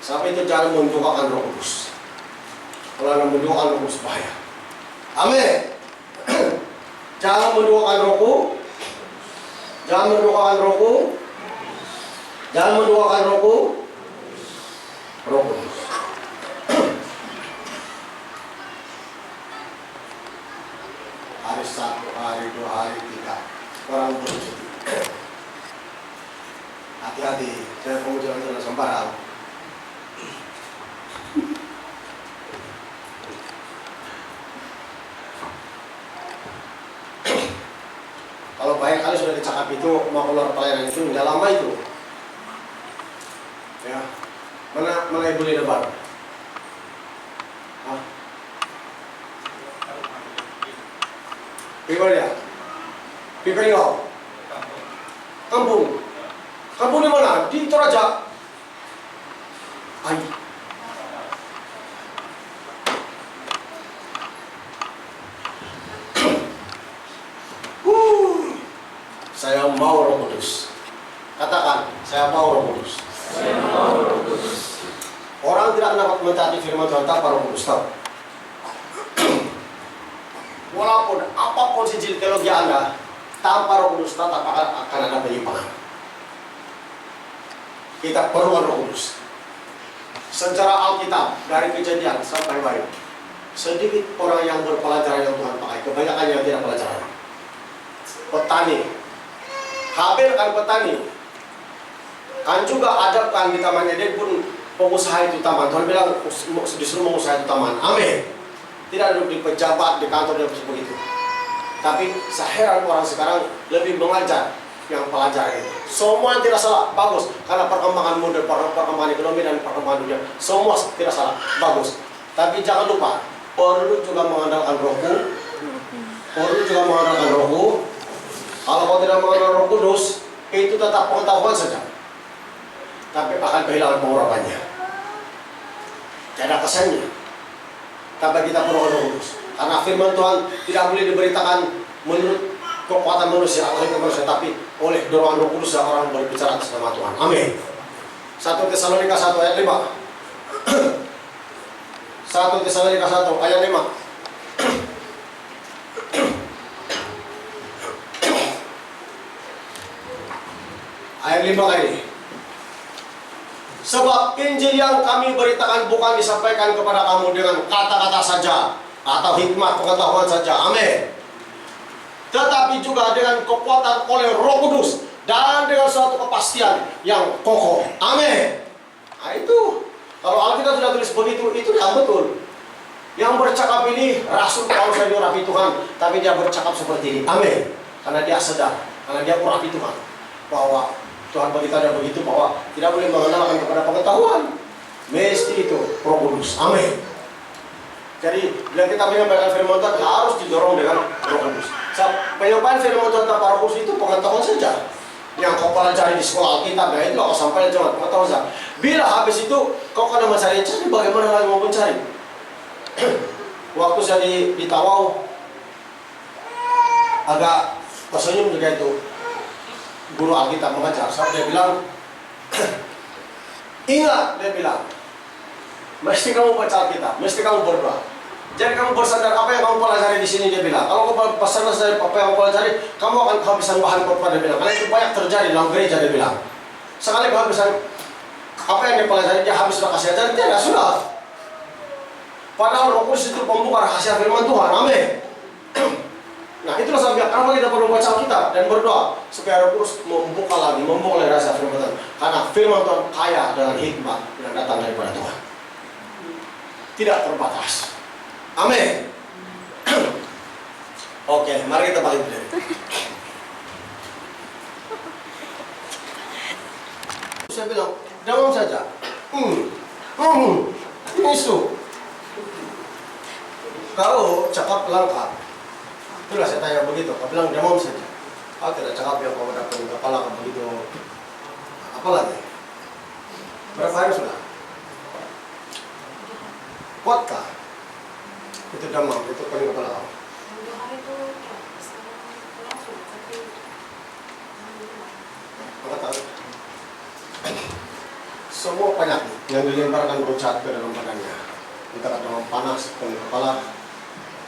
S3: Sampai itu jangan mendukakan Roh Kudus. Kalau mendukakan Roh Kudus bahaya. Amin. Jangan mendukakan Rohku. Roh Kudus. Hari 1, hari 2, hari 3 orang bercuti. Hati-hati, jangan kamu jalan-jalan sembarang. Kalau banyak kali sudah dicakap itu mau keluar pelayanan itu nggak lama itu. Ya, mana ibu di depan? Hah? Pipa dia? Pipa kau? Kampung di mana? Di Toraja. Ay. Saya mau Roh Kudus. Katakan, saya mau Roh Kudus. Orang tidak dapat mentaati firman Tuhan tanpa Roh Kudus. Walaupun apapun sisi teologi Anda, tanpa Roh Kudus tetap akan ada penyimpangan. Kita perlu Roh Kudus. Secara Alkitab dari Kejadian sampai Wahyu, sedikit orang yang berpelajaran yang Tuhan pakai, kebanyakan yang tidak pelajaran. Petani, Habel kan petani, kan juga adabkan di Taman Eden pun pengusaha itu taman. Tuhan bilang disuruh mengusaha itu taman. Amin. Tidak duduk di pejabat di kantor dan begitu. Tapi saya heran orang sekarang lebih mengajar yang pelajar itu. Semua tidak salah, bagus. Karena perkembangan modern, perkembangan ekonomi dan perkembangan dunia, semua tidak salah, bagus. Tapi jangan lupa, perlu juga mengandalkan rohku, perlu juga mengandalkan rohku. Kalau kau tidak mengandalkan Roh Kudus, itu tetap pengetahuan saja, tapi akan kehilangan pengurapannya, tidak ada kesannya. Tapi kita perlu Roh Kudus, karena firman Tuhan tidak boleh diberitakan menurut kekuatan manusia atau hidup manusia, tapi oleh dorongan Roh Kudus orang berbicara atas nama Tuhan. Amin. 1 Tesalonika 1 ayat 5. 1 Tesalonika 1 ayat 5. Ayat 5 kali. Sebab Injil yang kami beritakan bukan disampaikan kepada kamu dengan kata-kata saja atau hikmat pengetahuan saja. Amin. Tetapi juga dengan kekuatan oleh Roh Kudus dan dengan suatu kepastian yang kokoh. Amin. Nah itu, kalau Alkitab sudah tulis begitu, itu yang betul. Yang bercakap ini Rasul Paulus dari urapi Tuhan, tapi dia bercakap seperti ini. Amin. Karena dia sadar, karena dia urapi Tuhan, bahwa Tuhan bagi kita begitu, bahwa tidak boleh mengandalkan kepada pengetahuan, mesti itu Roh Kudus. Amin. Jadi bila kita menyampaikan firman Tuhan harus didorong dengan Roh Kudus. Penyampaian firman Tuhan tanpa Roh Kudus itu pengetahuan saja. Yang kau pelajari di sekolah Alkitab, ya itu kau sampaikan cuma pengetahuan saja. Bila habis itu kau kena mencari, bagaimana lagi mau mencari? Waktu saya di Tawau agak tersenyum juga itu. Guru Alkitab mengajar, dia bilang, ingat, dia bilang, mesti kamu baca Alkitab, mesti kamu berdoa. Jadi kamu bersandar apa yang kamu pelajari di sini, dia bilang. Kalau kamu bersandar dari apa yang kamu pelajari, kamu akan kehabisan bahan khotbah, dia bilang. Karena itu banyak terjadi dalam gereja, dia bilang. Sekali kehabisan apa yang dia pelajari, dia habis sudah kasih ajar, dia sudah. Padahal Roh Kudus itu pembuka rahasia firman Tuhan. Amin. Nah itulah saya bilang, kenapa kita perlu baca Alkitab dan berdoa supaya Roh Kudus membuka lagi rahasia firman Tuhan. Karena firman Tuhan kaya dengan hikmat yang datang daripada Tuhan, tidak terbatas. Amin. Oke, mari kita balik berdiri. Saya bilang, damam saja. Isu. Kalau cakap lengkap, itulah saya tanya begitu. Kau bilang damam saja. Kau tidak cakap yang kau dapat kepala kau begitu. Apa lagi? Berapa hari sudah? Kuatkah? Itu damam, itu paling kepala kau. Angkat tangan. Semua penyakit yang dilemparkan rucat ke dalam badannya, kita demam panas, penyakit kepala,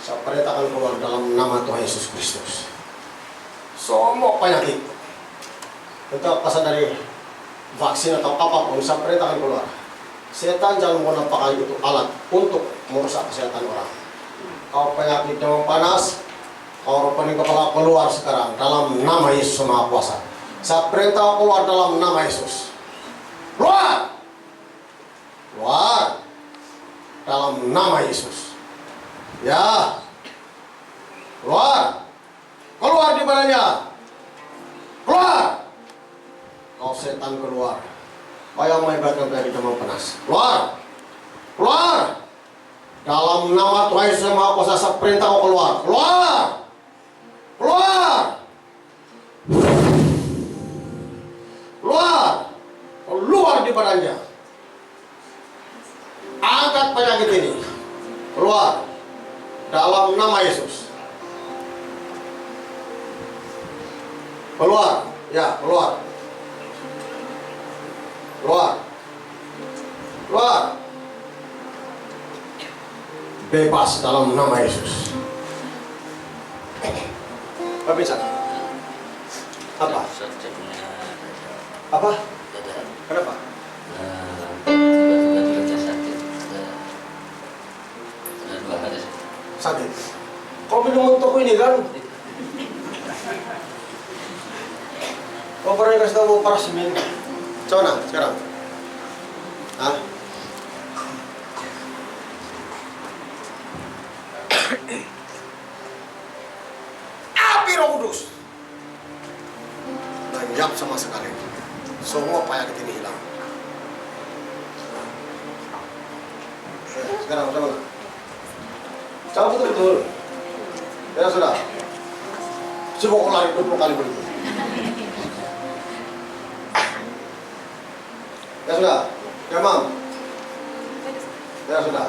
S3: saya perintahkan keluar dalam nama Tuhan Yesus Kristus. Semua penyakit, entah pasal dari vaksin atau apapun, saya perintahkan keluar. Setan jangan menggunakan itu alat untuk merusak kesehatan orang. Kau penyakit demam panas, kau pening kepala, keluar sekarang dalam nama Yesus Maha Kuasa. Saya perintah keluar dalam nama Yesus. Keluar! Keluar! Dalam nama Yesus. Ya! Keluar! Keluar di badannya! Keluar! Kau setan keluar. Kau yang mengibatkan penyakit demam panas. Keluar! Keluar! Dalam nama Tuhan Yesus Maha Kuasa, saya perintah kau keluar. Keluar! Keluar! Keluar! Keluar di badannya. Angkat penyakit ini. Keluar. Dalam nama Yesus. Keluar. Ya, keluar. Keluar. Keluar. Bebas dalam nama Yesus. Apa bisa? Apa? Apa? Kenapa?
S2: Tiba-tiba sakit. Sudah 2 hari.
S3: Sakit. Kau minum untuk ini kan? Kau pernah kasih tahu parasemin? Coba sekarang. Hah? Api Roh Kudus lenyap sama sekali. Semua penyakit ini hilang. Sekarang coba. Jangan betul-betul. Ya sudah. Coba kau lari 20 kali begitu. Ya sudah. Ya mam. Ya sudah.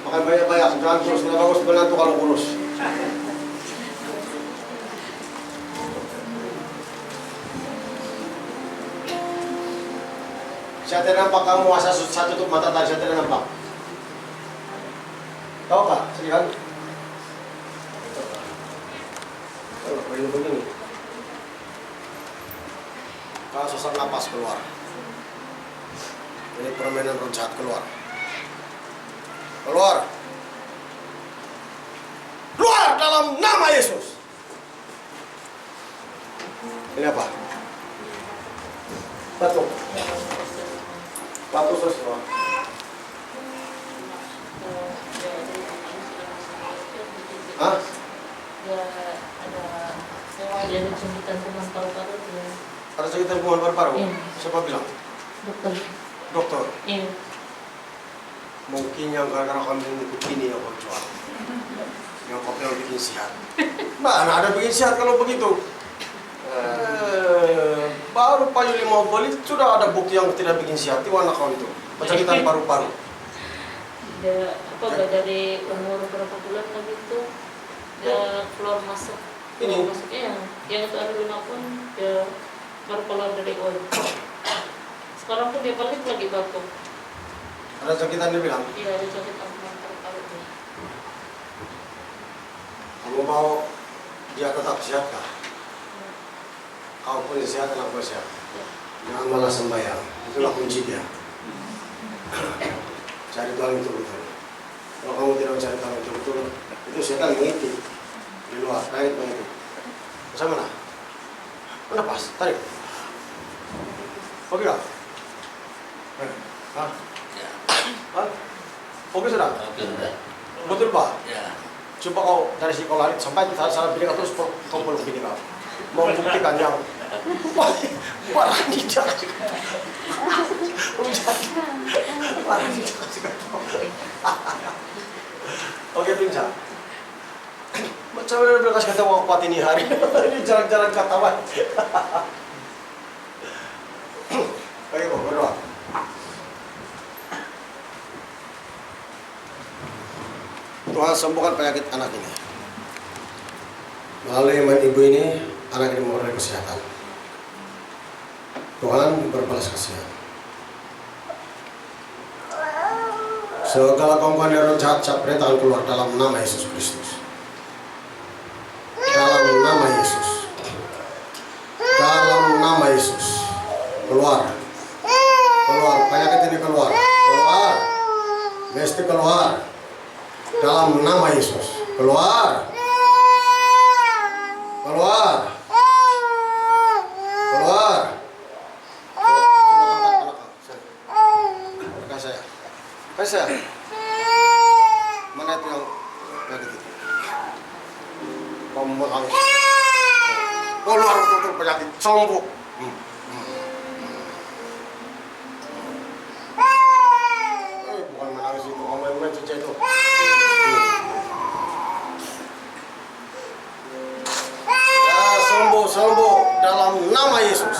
S3: Makan banyak-banyak. Jangan kurus. Tidak bagus menantu kalau kurus. Saya tidak nampak kamu asal saya tutup mata tadi. Saya tidak nampak. Tahu pak? Sedih kan? Ini begini. Kalau sesak napas keluar. Ini permainan roh jahat keluar. Keluar. Keluar dalam nama Yesus. Ini apa? Batuk. Batuk sesuatu. Hah?
S2: Dia ada suntikan kuman paru-paru dia.
S3: Ada sekitar hubungan paru-paru?
S2: Iya.
S3: Siapa bilang?
S2: Dokter.
S3: Dokter.
S2: Iya.
S3: Mungkin yang gara-gara kami begini yang kau jual. Yang kau bilang bikin sehat. Mana ada bikin sehat kalau begitu? Baru Pak Yuli mau beli sudah ada bukti yang tidak bikin sehat. Di mana kau itu? Pensakitan paru-paru.
S2: Dia gak dari umur berapa bulan lagi itu dia keluar masuk.
S3: Ini?
S2: Masuknya yang itu ada 5 pun dia baru keluar dari OI. Sekarang pun dia balik lagi batuk.
S3: Ada sakitan dia bilang?
S2: Iya, ada sakit kuman paru-paru dia.
S3: Kamu mau dia tetap sehat kah? Kau pun sehat, anak kau sehat. Jangan malah sembahyang. Itulah kunci dia. Cari Tuhan itu betul. Kalau kamu tidak mencari Tuhan itu betul, itu setan mengintip di luar, naik mengintip. Bisa mana? Mana pas? Tarik. Oke kah? Hah? Hah? Oke sudah?
S5: Oke, udah.
S3: Betul Pak?
S5: Ya.
S3: Coba kau dari psikologi sampai kita salah pilih terus kau belum pilih kau. Mau buktikan yang parah tidak. Oke pincang. Macam mana dia kasih kata wafat ini hari? Ini jarang-jarang ketahuan. Oke kok berdoa. Tuhan sembuhkan penyakit anak ini. Melalui iman ibu ini, anak ini memperoleh kesehatan. Tuhan berbalas kasihan. Segala gangguan roh jahat saya perintahkan keluar dalam nama Yesus Kristus. Dalam nama Yesus. Dalam nama Yesus. Keluar. Keluar. Penyakit ini keluar. Keluar. Mesti keluar. Dalam nama Yesus. Keluar. Keluar. Keluar. Saya. Mana itu yang penyakit itu? Pemegang. Keluar betul penyakit sombong. Bukan menangis itu, main-main saja itu. Ya, sombong dalam nama Yesus.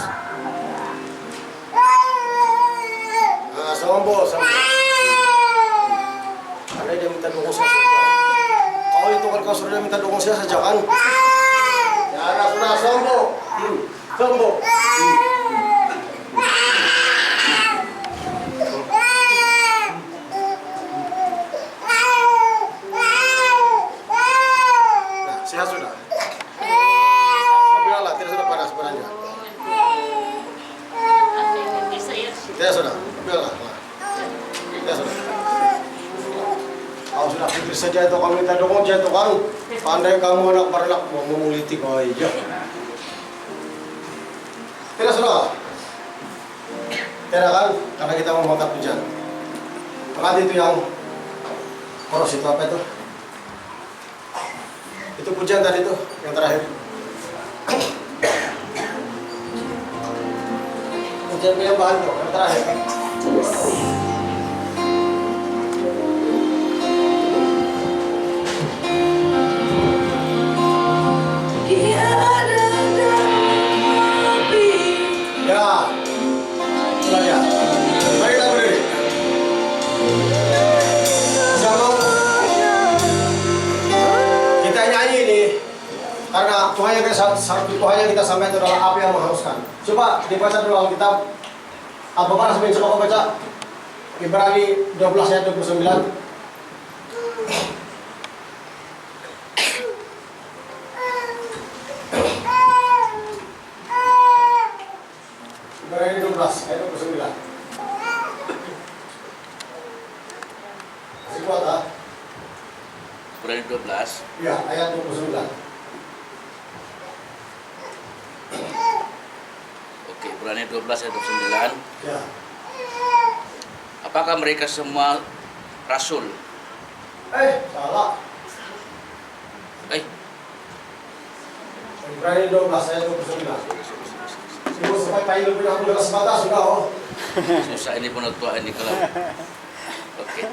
S3: Nah, sombong. Dia minta dukung saya saja. Kau itu kan kau sudah minta dukung saya saja kan? Ya ada sudah sombong. Sombong. Nah, sehat sudah. Tapi Allah tidak sudah panas badannya. Ya sudah. Tapi Allah. Ya sudah. Kau sudah pikir saja itu kau minta dukung saja itu kan? Pandai kamu anak beranak mau menguliti kau aja. Tidak sudah. Tidak kan? Karena kita mau mengangkat hujan. Maka itu yang koros itu apa itu? Itu pujian tadi itu yang terakhir. Pujian yang bahan itu yang terakhir. sudah dia. Mari kita berdiri. Siapa mau? Kita nyanyi ini karena Tuhan yang kita sampaikan itu adalah api yang menghanguskan. Coba dibaca dulu Alkitab. Bapak Rasmin, coba kau baca Ibrani 12 ayat 29. Ibrani 12 ayat 29. Masih kuat ah?
S5: Ibrani 12.
S3: Ya, ayat 29.
S5: Oke, Ibrani 12 ayat 29.
S3: Ya.
S5: Apakah mereka semua rasul?
S3: Salah. Ibrani 12 ayat 29. Ibu sampai payung punya aku sebatas sudah oh.
S5: Susah ini penutuan ini kalau. Oke.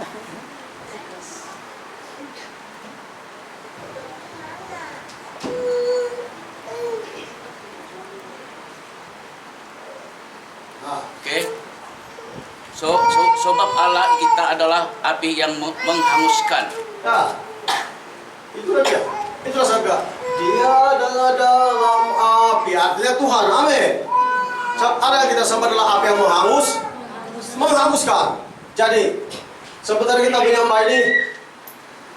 S5: Oke. Sebab Allah kita adalah api yang menghanguskan.
S3: Nah, itulah dia. Itulah sabda. Dia adalah dalam api. Artinya Tuhan. Amin. Ada kita sama adalah api yang menghanguskan. Jadi, sebentar kita menyembah ini,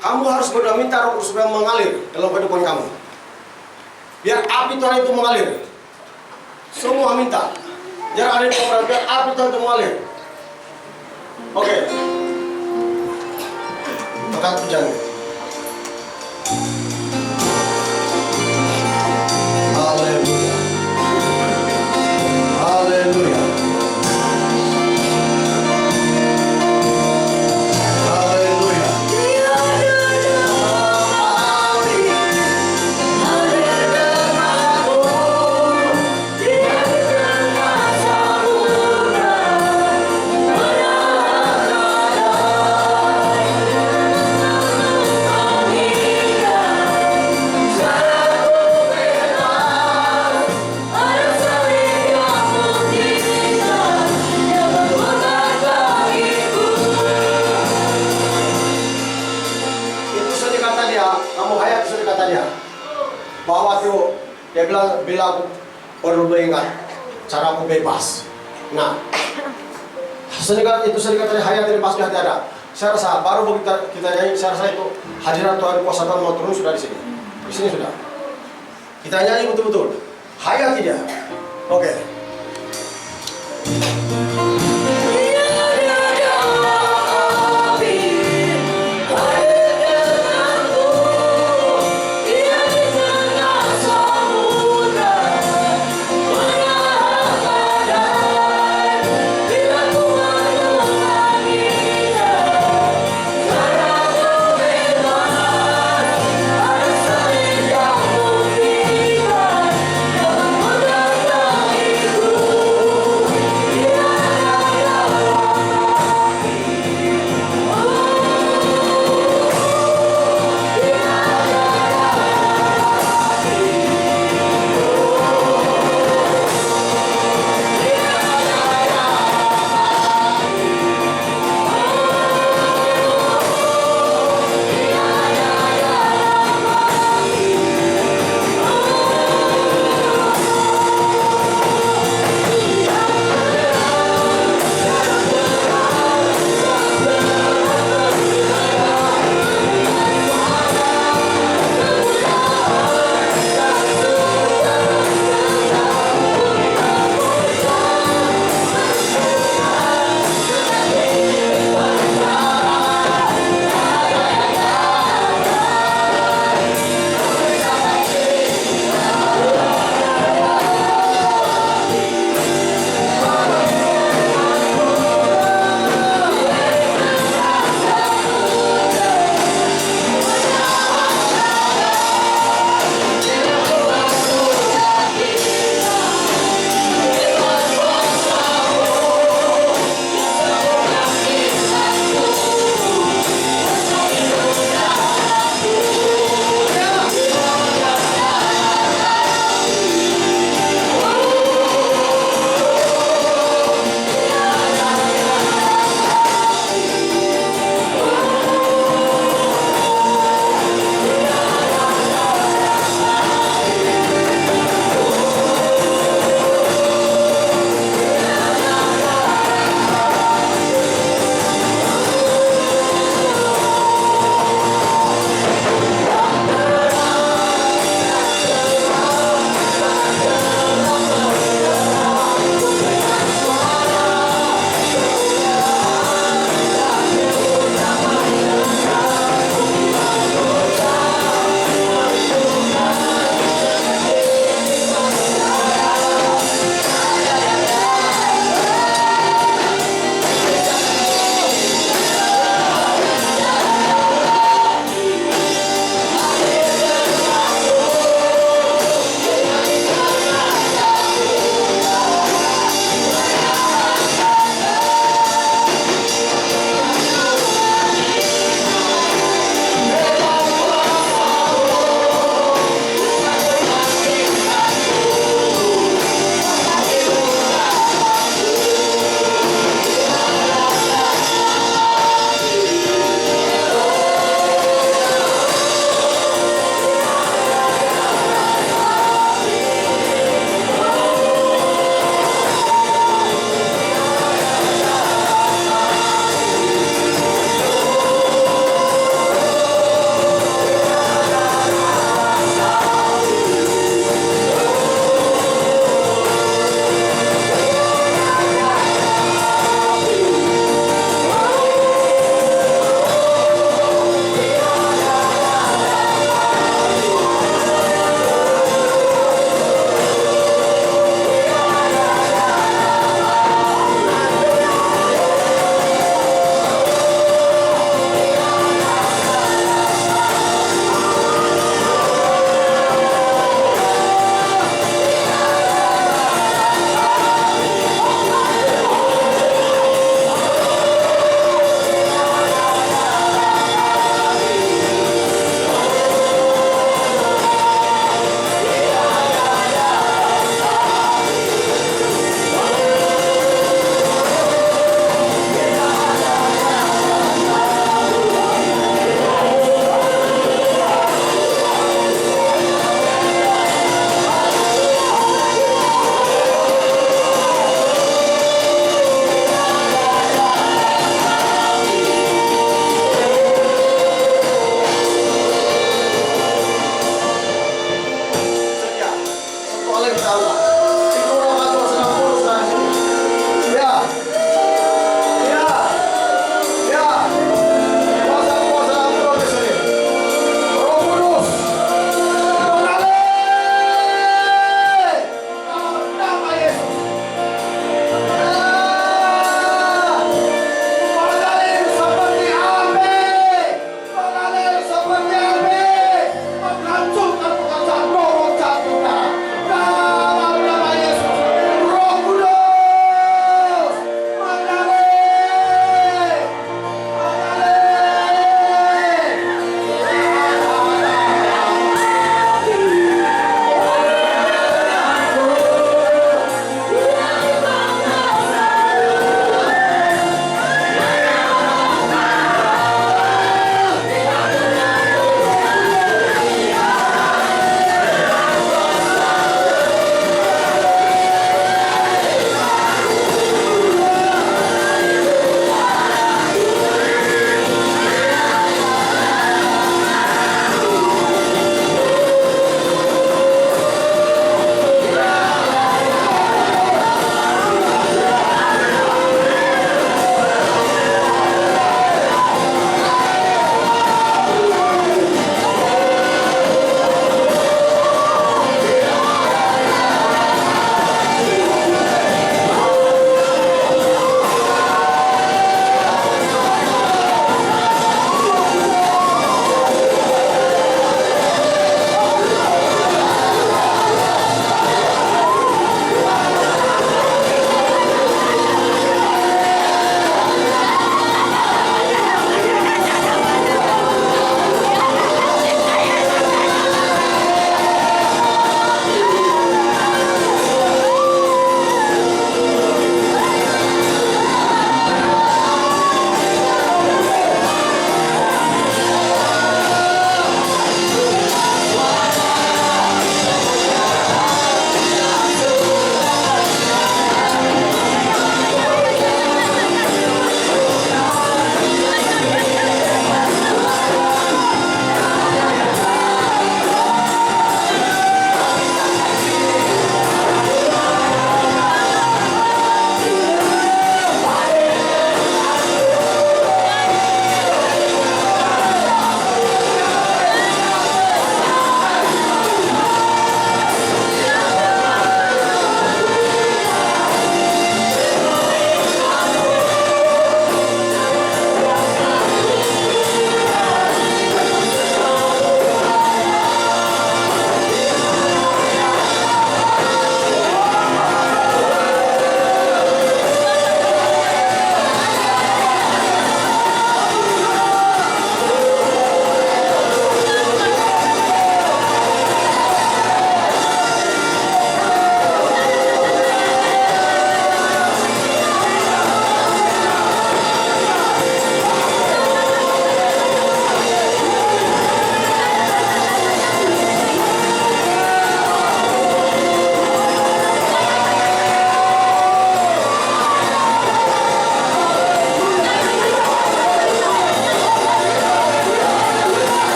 S3: kamu harus berdoa minta Roh Kudus supaya mengalir dalam kehidupan kamu. Biar api Tuhan itu mengalir. Semua minta. Jangan ada yang berdoa, biar api Tuhan itu mengalir. Oke. Angkat hujannya. Haleluya. Haleluya. Haleluya. Bahwa tuh dia bilang bila aku perlu ingat cara aku bebas. Nah, itu sedikit dari hayat ini pasti hati ada. Saya rasa baru kita nyanyi, saya rasa itu hadirat Tuhan kuasa Tuhan mau turun sudah di sini. Di sini sudah. Kita nyanyi betul-betul. Hayat dia. Oke.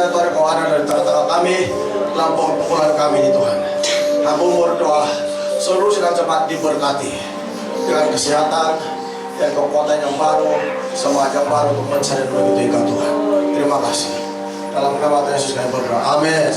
S3: kiranya Tuhan Engkau ada dari tengah-tengah kami, lampau pukulan kami di Tuhan. Hamba berdoa seluruh sedang cepat diberkati dengan kesehatan dan kekuatan yang baru, semangat yang baru untuk mencari dan mengikuti Engkau Tuhan. Terima kasih. Dalam nama Tuhan Yesus kami berdoa. Amin.